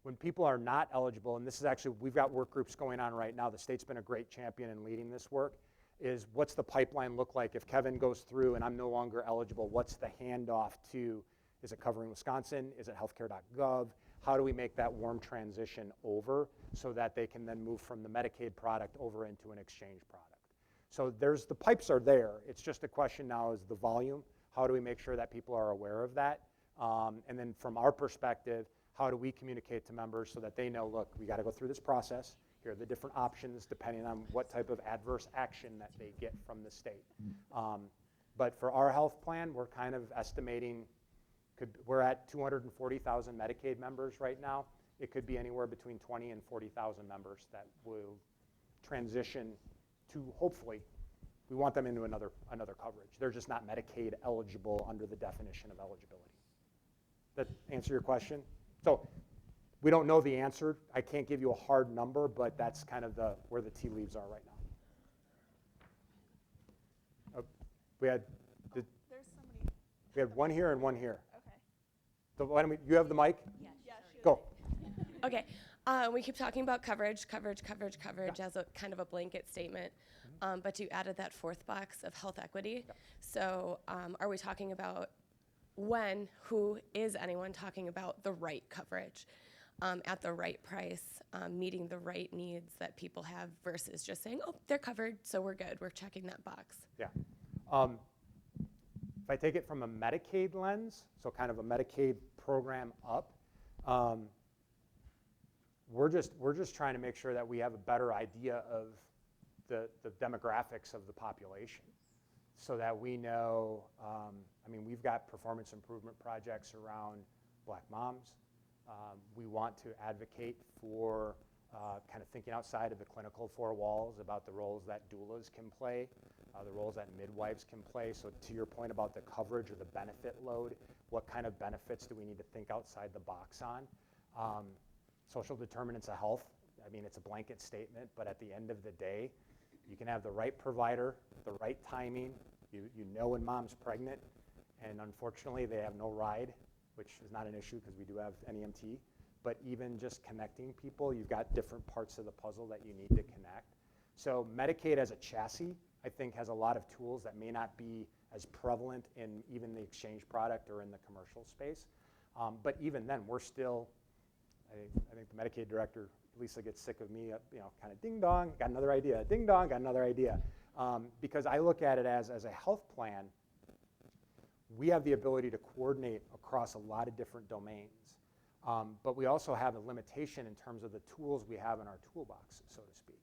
When people are not eligible, and this is actually, we've got work groups going on right now. The state's been a great champion in leading this work. Is what's the pipeline look like if Kevin goes through and I'm no longer eligible? What's the handoff to? Is it Covering Wisconsin? Is it healthcare.gov? How do we make that warm transition over so that they can then move from the Medicaid product over into an exchange product? So the pipes are there. It's just a question now is the volume. How do we make sure that people are aware of that? And then from our perspective, how do we communicate to members so that they know, look, we got to go through this process. Here are the different options depending on what type of adverse action that they get from the state. But for our health plan, we're kind of estimating, we're at 240,000 Medicaid members right now. It could be anywhere between 20 and 40,000 members that will transition to, hopefully, we want them into another coverage. They're just not Medicaid eligible under the definition of eligibility. That answer your question? So we don't know the answer. I can't give you a hard number, but that's kind of where the tea leaves are right now. There's somebody. We had one here and one here. Okay. So why don't you have the mic? Yeah, she Go. Okay, we keep talking about coverage as a kind of a blanket statement, but you added that fourth box of health equity. Yeah. So are we talking about who is anyone talking about the right coverage at the right price, meeting the right needs that people have versus just saying, oh, they're covered, so we're good, we're checking that box. Yeah. If I take it from a Medicaid lens, so kind of a Medicaid program up, we're just trying to make sure that we have a better idea of the demographics of the population so that we know, I mean, we've got performance improvement projects around Black moms. We want to advocate for kind of thinking outside of the clinical four walls about the roles that doulas can play, the roles that midwives can play. So to your point about the coverage or the benefit load, what kind of benefits do we need to think outside the box on? Social determinants of health, I mean, it's a blanket statement, but at the end of the day, you can have the right provider, the right timing. You know when mom's pregnant, and unfortunately they have no ride, which is not an issue because we do have NEMT. But even just connecting people, you've got different parts of the puzzle that you need to connect. So Medicaid as a chassis, I think, has a lot of tools that may not be as prevalent in even the exchange product or in the commercial space. But even then, we're still, I think the Medicaid director, Lisa, gets sick of me, kind of ding dong, got another idea, ding dong, got another idea. Because I look at it as a health plan, we have the ability to coordinate across a lot of different domains. But we also have a limitation in terms of the tools we have in our toolbox, so to speak.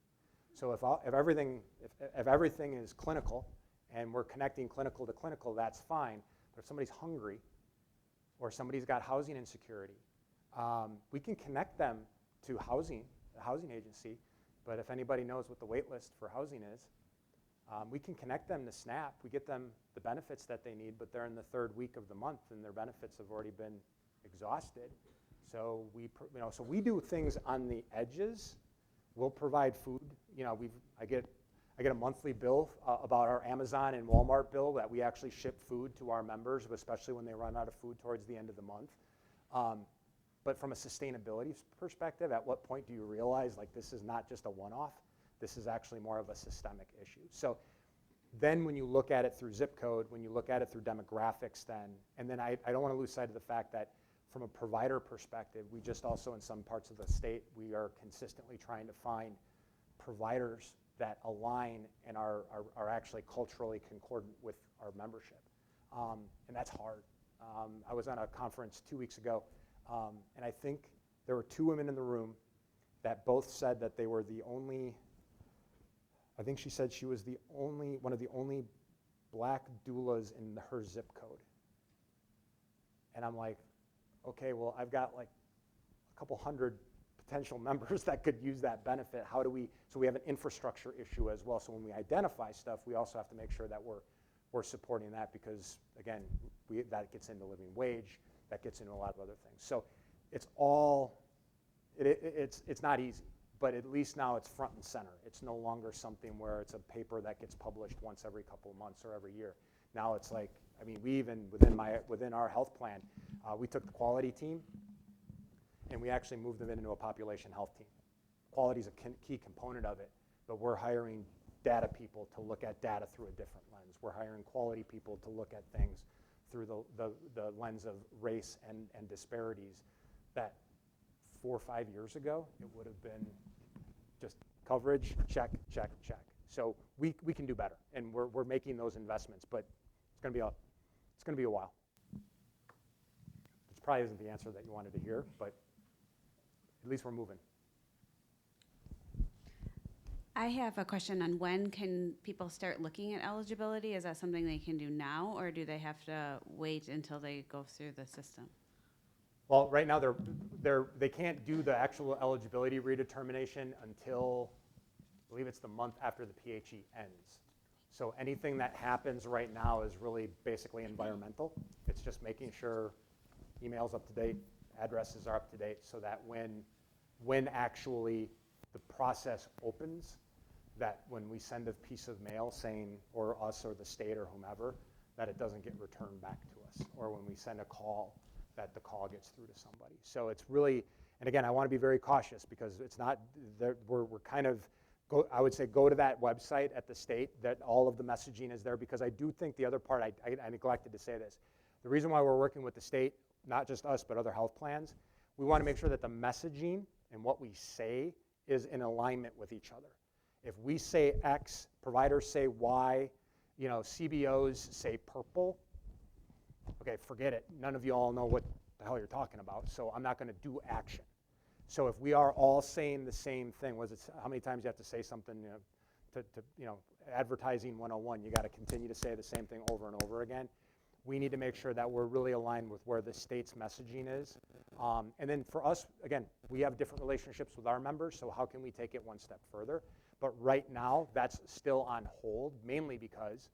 So if everything is clinical and we're connecting clinical to clinical, that's fine. But if somebody's hungry or somebody's got housing insecurity, we can connect them to housing, the housing agency. But if anybody knows what the wait list for housing is, we can connect them to SNAP. We get them the benefits that they need, but they're in the third week of the month and their benefits have already been exhausted. So we do things on the edges. We'll provide food. I I get a monthly bill about our Amazon and Walmart bill that we actually ship food to our members, especially when they run out of food towards the end of the month. But from a sustainability perspective, at what point do you realize like this is not just a one-off? This is actually more of a systemic issue. So then when you look at it through zip code, when you look at it through demographics then, and then I don't want to lose sight of the fact that from a provider perspective, we just also in some parts of the state, we are consistently trying to find providers that align and are actually culturally concordant with our membership. And that's hard. I was on a conference 2 weeks ago, and I think there were 2 women in the room that both said that they were the only, I think she said she was the only, one of the only black doulas in her zip code. And I'm like, okay, well, I've got like a couple hundred potential members that could use that benefit. How do we, so we have an infrastructure issue as well. So when we identify stuff, we also have to make sure that we're supporting that because, again, that gets into living wage, that gets into a lot of other things. So it's all, it's not easy, but at least now it's front and center. It's no longer something where it's a paper that gets published once every couple of months or every year. Now it's like, I mean, we even, within our health plan, we took the quality team and we actually moved them into a population health team. Quality is a key component of it, but we're hiring data people to look at data through a different lens. We're hiring quality people to look at things through the lens of race and disparities that 4 or 5 years ago, it would have been just coverage, check, check, check. So we can do better, and we're making those investments, but it's going to be a while. Which probably isn't the answer that you wanted to hear, but at least we're moving. I have a question on when can people start looking at eligibility? Is that something they can do now, or do they have to wait until they go through the system? Well, right now they can't do the actual eligibility redetermination until, I believe it's the month after the PHE ends. So anything that happens right now is really basically environmental. It's just making sure email's up to date, addresses are up to date, so that when actually the process opens, that when we send a piece of mail saying, or us or the state or whomever, that it doesn't get returned back to us, or when we send a call, that the call gets through to somebody. So it's really, and again, I want to be very cautious because it's not, we're kind of, I would say go to that website at the state that all of the messaging is there, because I do think the other part, I neglected to say this, the reason why we're working with the state, not just us, but other health plans, we want to make sure that the messaging and what we say is in alignment with each other. If we say X, providers say Y, CBOs say purple, okay, forget it. None of you all know what the hell you're talking about, so I'm not going to do action. So if we are all saying the same thing, how many times you have to say something, advertising 101, you got to continue to say the same thing over and over again. We need to make sure that we're really aligned with where the state's messaging is. And then for us, again, we have different relationships with our members, so how can we take it one step further? But right now, that's still on hold, mainly because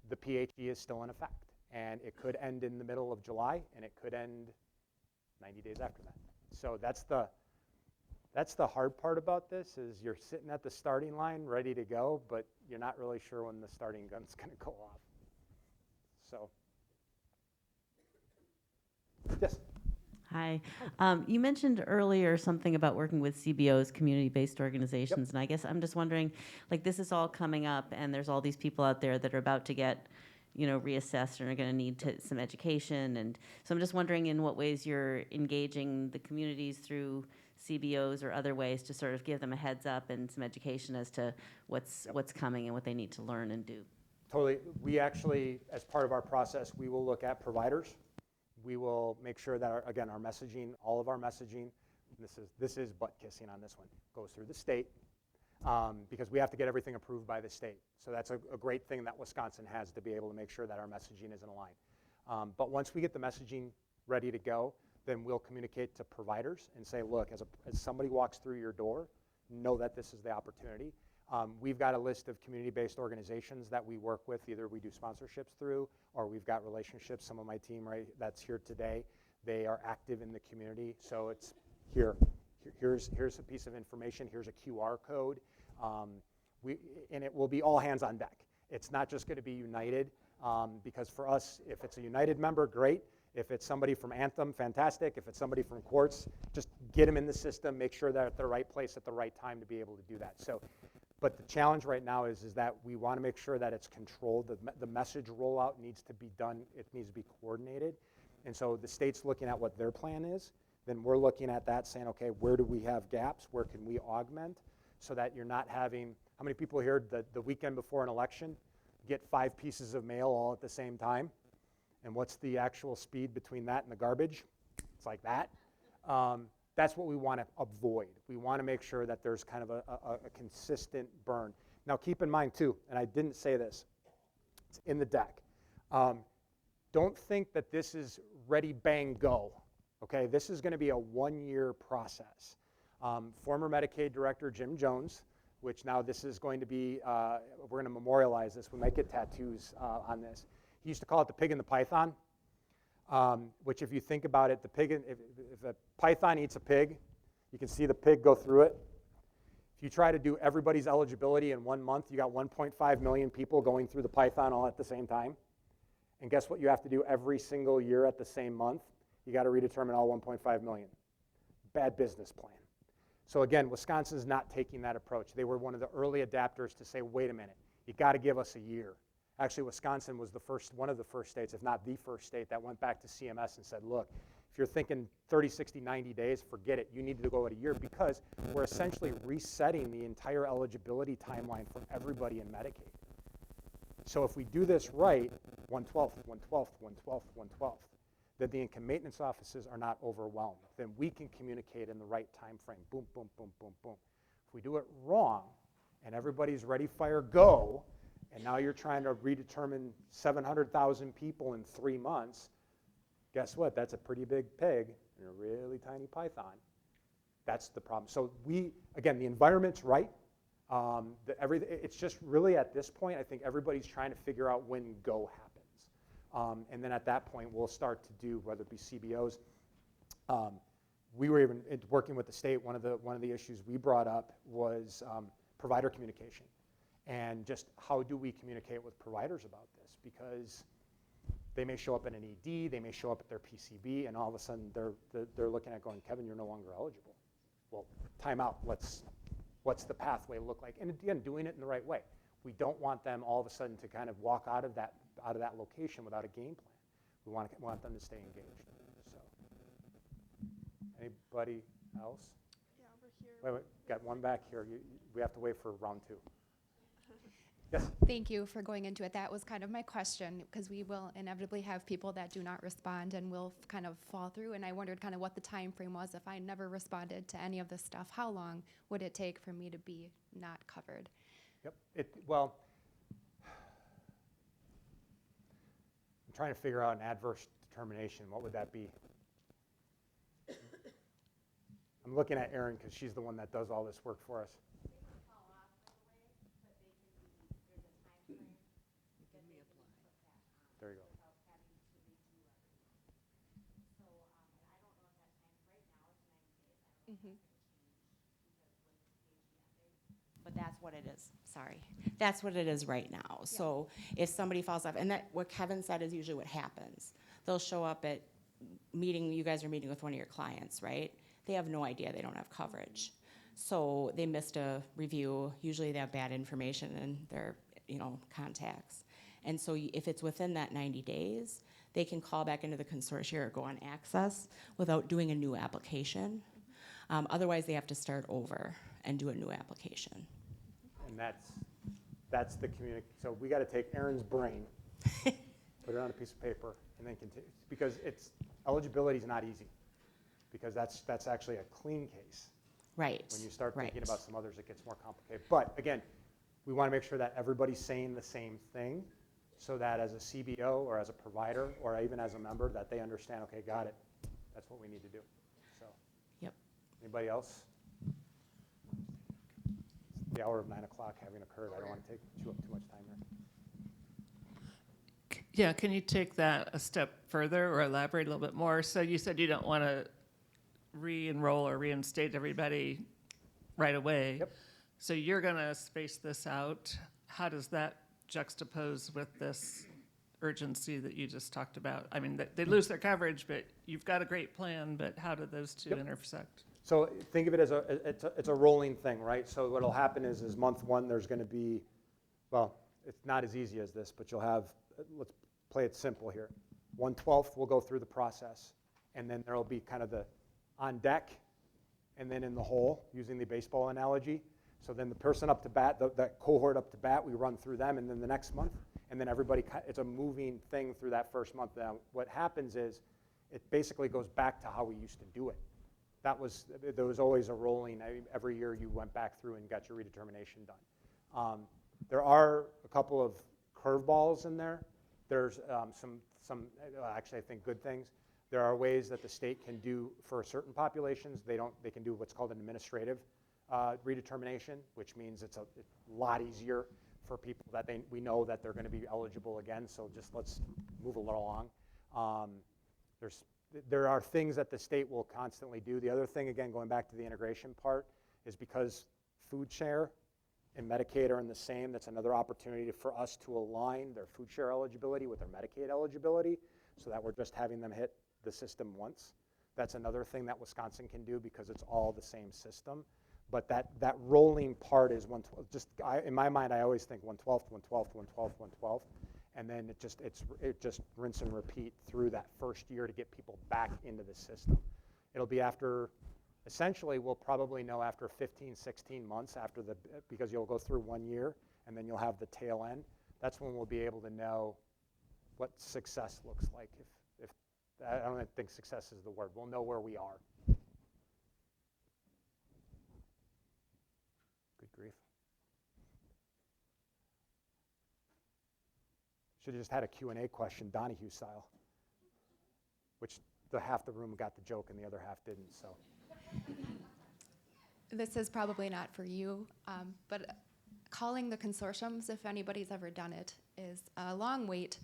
the PHE is still in effect. And it could end in the middle of July, and it could end 90 days after that. So that's the hard part about this, is you're sitting at the starting line ready to go, but you're not really sure when the starting gun's going to go off. So, yes. Hi. You mentioned earlier something about working with CBOs, community-based organizations, and I guess I'm just wondering, like, this is all coming up, and there's all these people out there that are about to get, reassessed and are going to need some education, and so I'm just wondering in what ways you're engaging the communities through CBOs or other ways to sort of give them a heads up and some education as to what's coming and what they need to learn and do. Totally. We actually, as part of our process, we will look at providers. We will make sure that, our messaging, all of our messaging, this is butt kissing on this one, goes through the state, because we have to get everything approved by the state. So that's a great thing that Wisconsin has, to be able to make sure that our messaging is in line. But once we get the messaging ready to go, then we'll communicate to providers and say, look, as somebody walks through your door, know that this is the opportunity. We've got a list of community-based organizations that we work with. Either we do sponsorships through, or we've got relationships. Some of my team that's here today, they are active in the community. So it's here's a piece of information. Here's a QR code. And it will be all hands on deck. It's not just going to be United, because for us, if it's a United member, great. If it's somebody from Anthem, fantastic. If it's somebody from Quartz, just get them in the system, make sure they're at the right place at the right time to be able to do that. So, but the challenge right now is that we want to make sure that it's controlled. The message rollout needs to be done. It needs to be coordinated. And so the state's looking at what their plan is. Then we're looking at that saying, okay, where do we have gaps? Where can we augment so that you're not having, how many people here the weekend before an election get 5 pieces of mail all at the same time? And what's the actual speed between that and the garbage? It's like that. That's what we want to avoid. We want to make sure that there's kind of a consistent burn. Now keep in mind too, and I didn't say this, it's in the deck. Don't think that this is ready, bang, go. Okay, this is going to be a 1-year process. Former Medicaid Director Jim Jones, which now this is going to be, we're going to memorialize this. We might get tattoos on this. He used to call it the pig and the python, which if you think about it, the pig, if a python eats a pig, you can see the pig go through it. If you try to do everybody's eligibility in 1 month, you got 1.5 million people going through the python all at the same time. And guess what you have to do every single year at the same month? You got to redetermine all 1.5 million. Bad business plan. So again, Wisconsin's not taking that approach. They were one of the early adapters to say, wait a minute, you got to give us a year. Actually, Wisconsin was one of the first states, if not the first state, that went back to CMS and said, look, if you're thinking 30, 60, 90 days, forget it. You need to go at a year because we're essentially resetting the entire eligibility timeline for everybody in Medicaid. So if we do this right, 1/12, 1/12, 1/12, 1/12, then the income maintenance offices are not overwhelmed. Then we can communicate in the right time frame. Boom, boom, boom, boom, boom. If we do it wrong and everybody's ready, fire, go, and now you're trying to redetermine 700,000 people in 3 months, guess what? That's a pretty big pig and a really tiny python. That's the problem. So again, the environment's right. It's just really at this point, I think everybody's trying to figure out when go happens. And then at that point, we'll start to do, whether it be CBOs. We were even working with the state. One of the issues we brought up was provider communication. And just how do we communicate with providers about this? Because they may show up in an ED, they may show up at their PCB, and all of a sudden they're looking at going, Kevin, you're no longer eligible. Well, time out. What's the pathway look like? And again, doing it in the right way. We don't want them all of a sudden to kind of walk out of that location without a game plan. We want them to stay engaged. So, anybody else? Yeah, over here. Wait, got one back here. We have to wait for round 2. Yes. Thank you for going into it. That was kind of my question, because we will inevitably have people that do not respond and will kind of fall through. And I wondered kind of what the time frame was if I never responded to any of this stuff. How long would it take for me to be not covered? Yep. Well, I'm trying to figure out an adverse determination. What would that be? I'm looking at Erin because she's the one that does all this work for us. There you go. But that's what it is, sorry. That's what it is right now. So if somebody falls off, and that what Kevin said is usually what happens. They'll show up at meeting, you guys are meeting with one of your clients, right? They have no idea they don't have coverage. So they missed a review. Usually they have bad information in their contacts. And so if it's within that 90 days, they can call back into the consortium or go on Access without doing a new application. Otherwise, they have to start over and do a new application. And that's the communication. So we got to take Erin's brain, put it on a piece of paper, and then continue. Because eligibility is not easy. Because that's actually a clean case. Right. When you start thinking about some others, it gets more complicated. But again, we want to make sure that everybody's saying the same thing, so that as a CBO or as a provider or even as a member, that they understand, okay, got it. That's what we need to do. So, yep. Anybody else? The hour of 9 o'clock having occurred. I don't want to take too much time here. Yeah, can you take that a step further or elaborate a little bit more? So you said you don't want to re-enroll or reinstate everybody right away. Yep. So you're going to space this out. How does that juxtapose with this urgency that you just talked about? I mean, they lose their coverage, but you've got a great plan, but how do those two intersect? So think of it as it's a rolling thing, right? So what'll happen is month one, there's going to be, well, it's not as easy as this, but you'll have, let's play it simple here. 1/12 will go through the process, and then there'll be kind of the on deck and then in the hole, using the baseball analogy. So then the person up to bat, that cohort up to bat, we run through them, and then the next month, and then everybody, it's a moving thing through that first month. Now, what happens is it basically goes back to how we used to do it. There was always a rolling, every year you went back through and got your redetermination done. There are a couple of curveballs in there. There's actually I think good things. There are ways that the state can do for certain populations. They can do what's called an administrative redetermination, which means it's a lot easier for people that we know that they're going to be eligible again. So just let's move a little along. There are things that the state will constantly do. The other thing, again, going back to the integration part, is because food share and Medicaid are in the same, that's another opportunity for us to align their food share eligibility with their Medicaid eligibility so that we're just having them hit the system once. That's another thing that Wisconsin can do because it's all the same system. But that rolling part is 1/12. In my mind, I always think 1/12, 1/12, 1/12, 1/12. And then it just rinse and repeat through that first year to get people back into the system. It'll be after, essentially, we'll probably know after 15, 16 months because you'll go through 1 year and then you'll have the tail end. That's when we'll be able to know what success looks like. If I don't think success is the word. We'll know where we are. Good grief. Should have just had a Q&A question, Donahue style, which half the room got the joke and the other half didn't. So This is probably not for you, but calling the consortiums, if anybody's ever done it, is a long wait,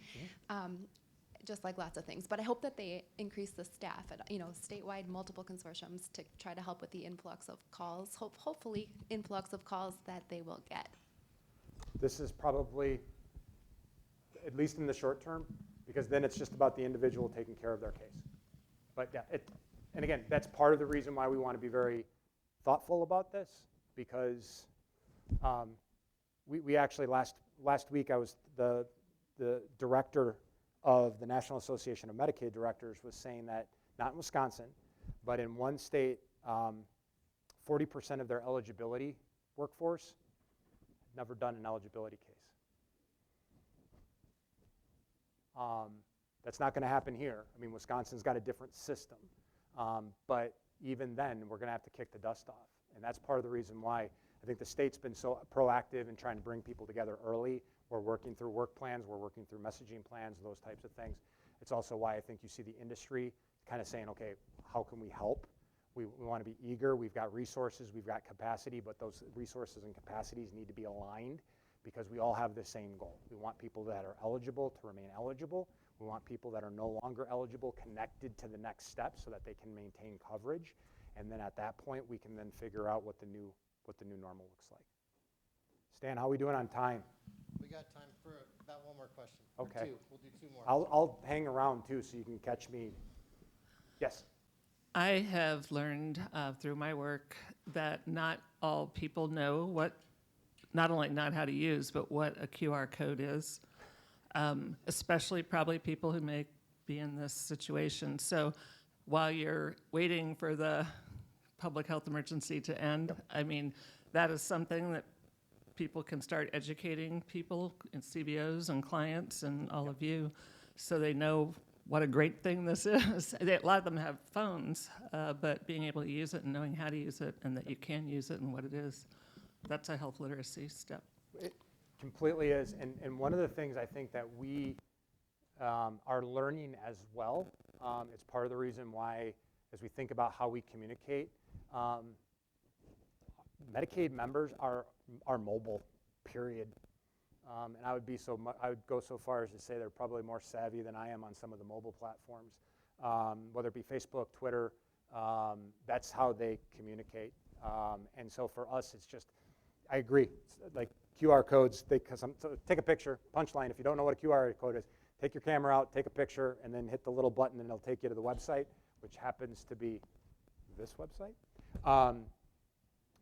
just like lots of things. But I hope that they increase the staff at, statewide, multiple consortiums to try to help with the influx of calls, hopefully influx of calls that they will get. this is probably, at least in the short term, because then it's just about the individual taking care of their case. But yeah, and again, that's part of the reason why we want to be very thoughtful about this, because we actually last week I was the director of the National Association of Medicaid Directors was saying that, not in Wisconsin, but in one state, 40% of their eligibility workforce had never done an eligibility case. That's not going to happen here. I mean, Wisconsin's got a different system. But even then, we're going to have to kick the dust off. And that's part of the reason why I think the state's been so proactive in trying to bring people together early. We're working through work plans. We're working through messaging plans, those types of things. It's also why I think you see the industry kind of saying, okay, how can we help? We want to be eager. We've got resources. We've got capacity. But those resources and capacities need to be aligned because we all have the same goal. We want people that are eligible to remain eligible. We want people that are no longer eligible connected to the next step so that they can maintain coverage. And then at that point, we can then figure out what the new normal looks like. Stan, how are we doing on time? We got time for about one more question. Okay. Or two. We'll do two more. I'll hang around too so you can catch me. Yes. I have learned through my work that not all people know not only not how to use, but what a QR code is, especially probably people who may be in this situation. So while you're waiting for the public health emergency to end, I mean, that is something that people can start educating people and CBOs and clients and all of you so they know what a great thing this is. A lot of them have phones, but being able to use it and knowing how to use it and that you can use it and what it is, that's a health literacy step. It completely is. And one of the things I think that we are learning as well, it's part of the reason why, as we think about how we communicate, Medicaid members are mobile, period. And I would go so far as to say they're probably more savvy than I am on some of the mobile platforms, whether it be Facebook, Twitter. That's how they communicate. And so for us, it's just I agree. It's like QR codes, so take a picture, punchline. If you don't know what a QR code is, take your camera out, take a picture, and then hit the little button, and it'll take you to the website, which happens to be this website.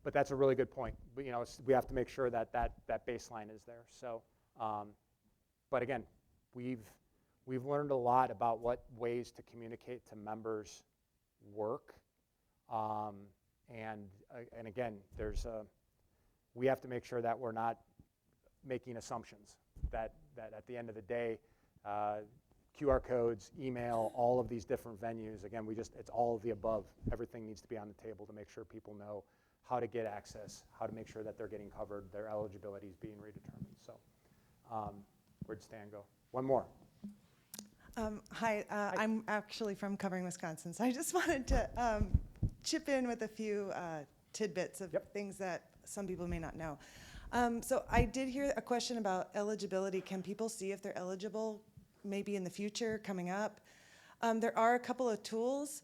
But that's a really good point. But, we have to make sure that baseline is there. So, but again, we've learned a lot about what ways to communicate to members work. And again, we have to make sure that we're not making assumptions, that at the end of the day, QR codes, email, all of these different venues, again, it's all of the above. Everything needs to be on the table to make sure people know how to get access, how to make sure that they're getting covered, their eligibility is being redetermined. So where'd Stan go? One more. Hi, I'm actually from Covering Wisconsin, so I just wanted to chip in with a few tidbits of things that some people may not know. So I did hear a question about eligibility. Can people see if they're eligible maybe in the future, coming up? There are a couple of tools.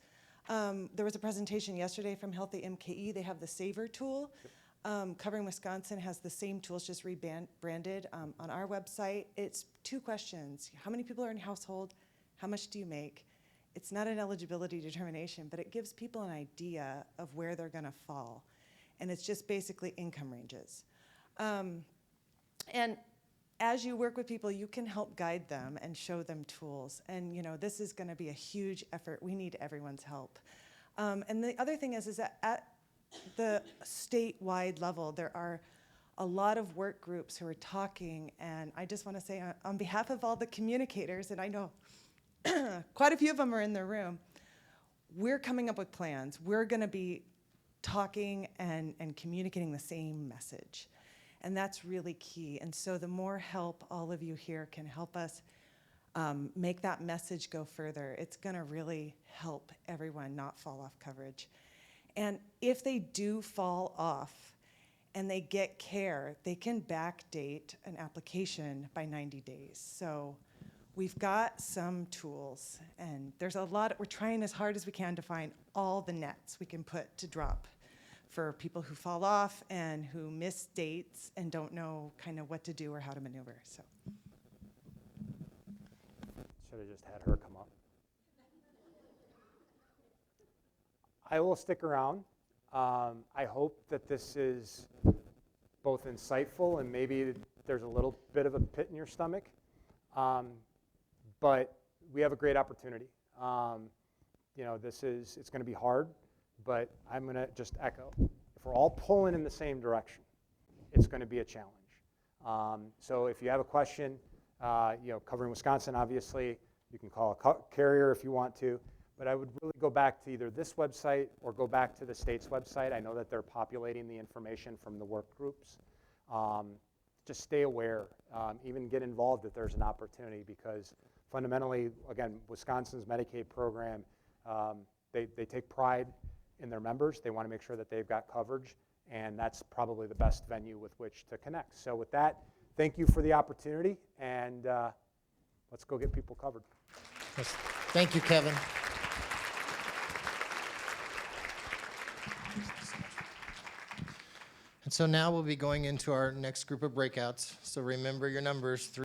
There was a presentation yesterday from Healthy MKE. They have the Saver tool. Covering Wisconsin has the same tools, just rebranded on our website. It's 2 questions. How many people are in your household? How much do you make? It's not an eligibility determination, but it gives people an idea of where they're going to fall. And it's just basically income ranges. And as you work with people, you can help guide them and show them tools. And this is going to be a huge effort. We need everyone's help. And the other thing is that at the statewide level, there are a lot of work groups who are talking, and I just want to say on behalf of all the communicators, and I know quite a few of them are in the room, we're coming up with plans. We're going to be talking and communicating the same message, and that's really key. And so the more help all of you here can help us make that message go further, it's going to really help everyone not fall off coverage. And if they do fall off and they get care, they can backdate an application by 90 days. So we've got some tools, and there's a lot. We're trying as hard as we can to find all the nets we can put to drop for people who fall off and who miss dates and don't know kind of what to do or how to maneuver. So Should have just had her come up. I will stick around. I hope that this is both insightful and maybe there's a little bit of a pit in your stomach. But we have a great opportunity. It's going to be hard, but I'm going to just echo. If we're all pulling in the same direction, it's going to be a challenge. So if you have a question, Covering Wisconsin, obviously, you can call a carrier if you want to. But I would really go back to either this website or go back to the state's website. I know that they're populating the information from the work groups. Just stay aware, even get involved if there's an opportunity, because fundamentally, again, Wisconsin's Medicaid program, they take pride in their members. They want to make sure that they've got coverage, and that's probably the best venue with which to connect. So with that, thank you for the opportunity, and let's go get people covered. Yes. Thank you, Kevin. And so now we'll be going into our next group of breakouts. So remember your numbers.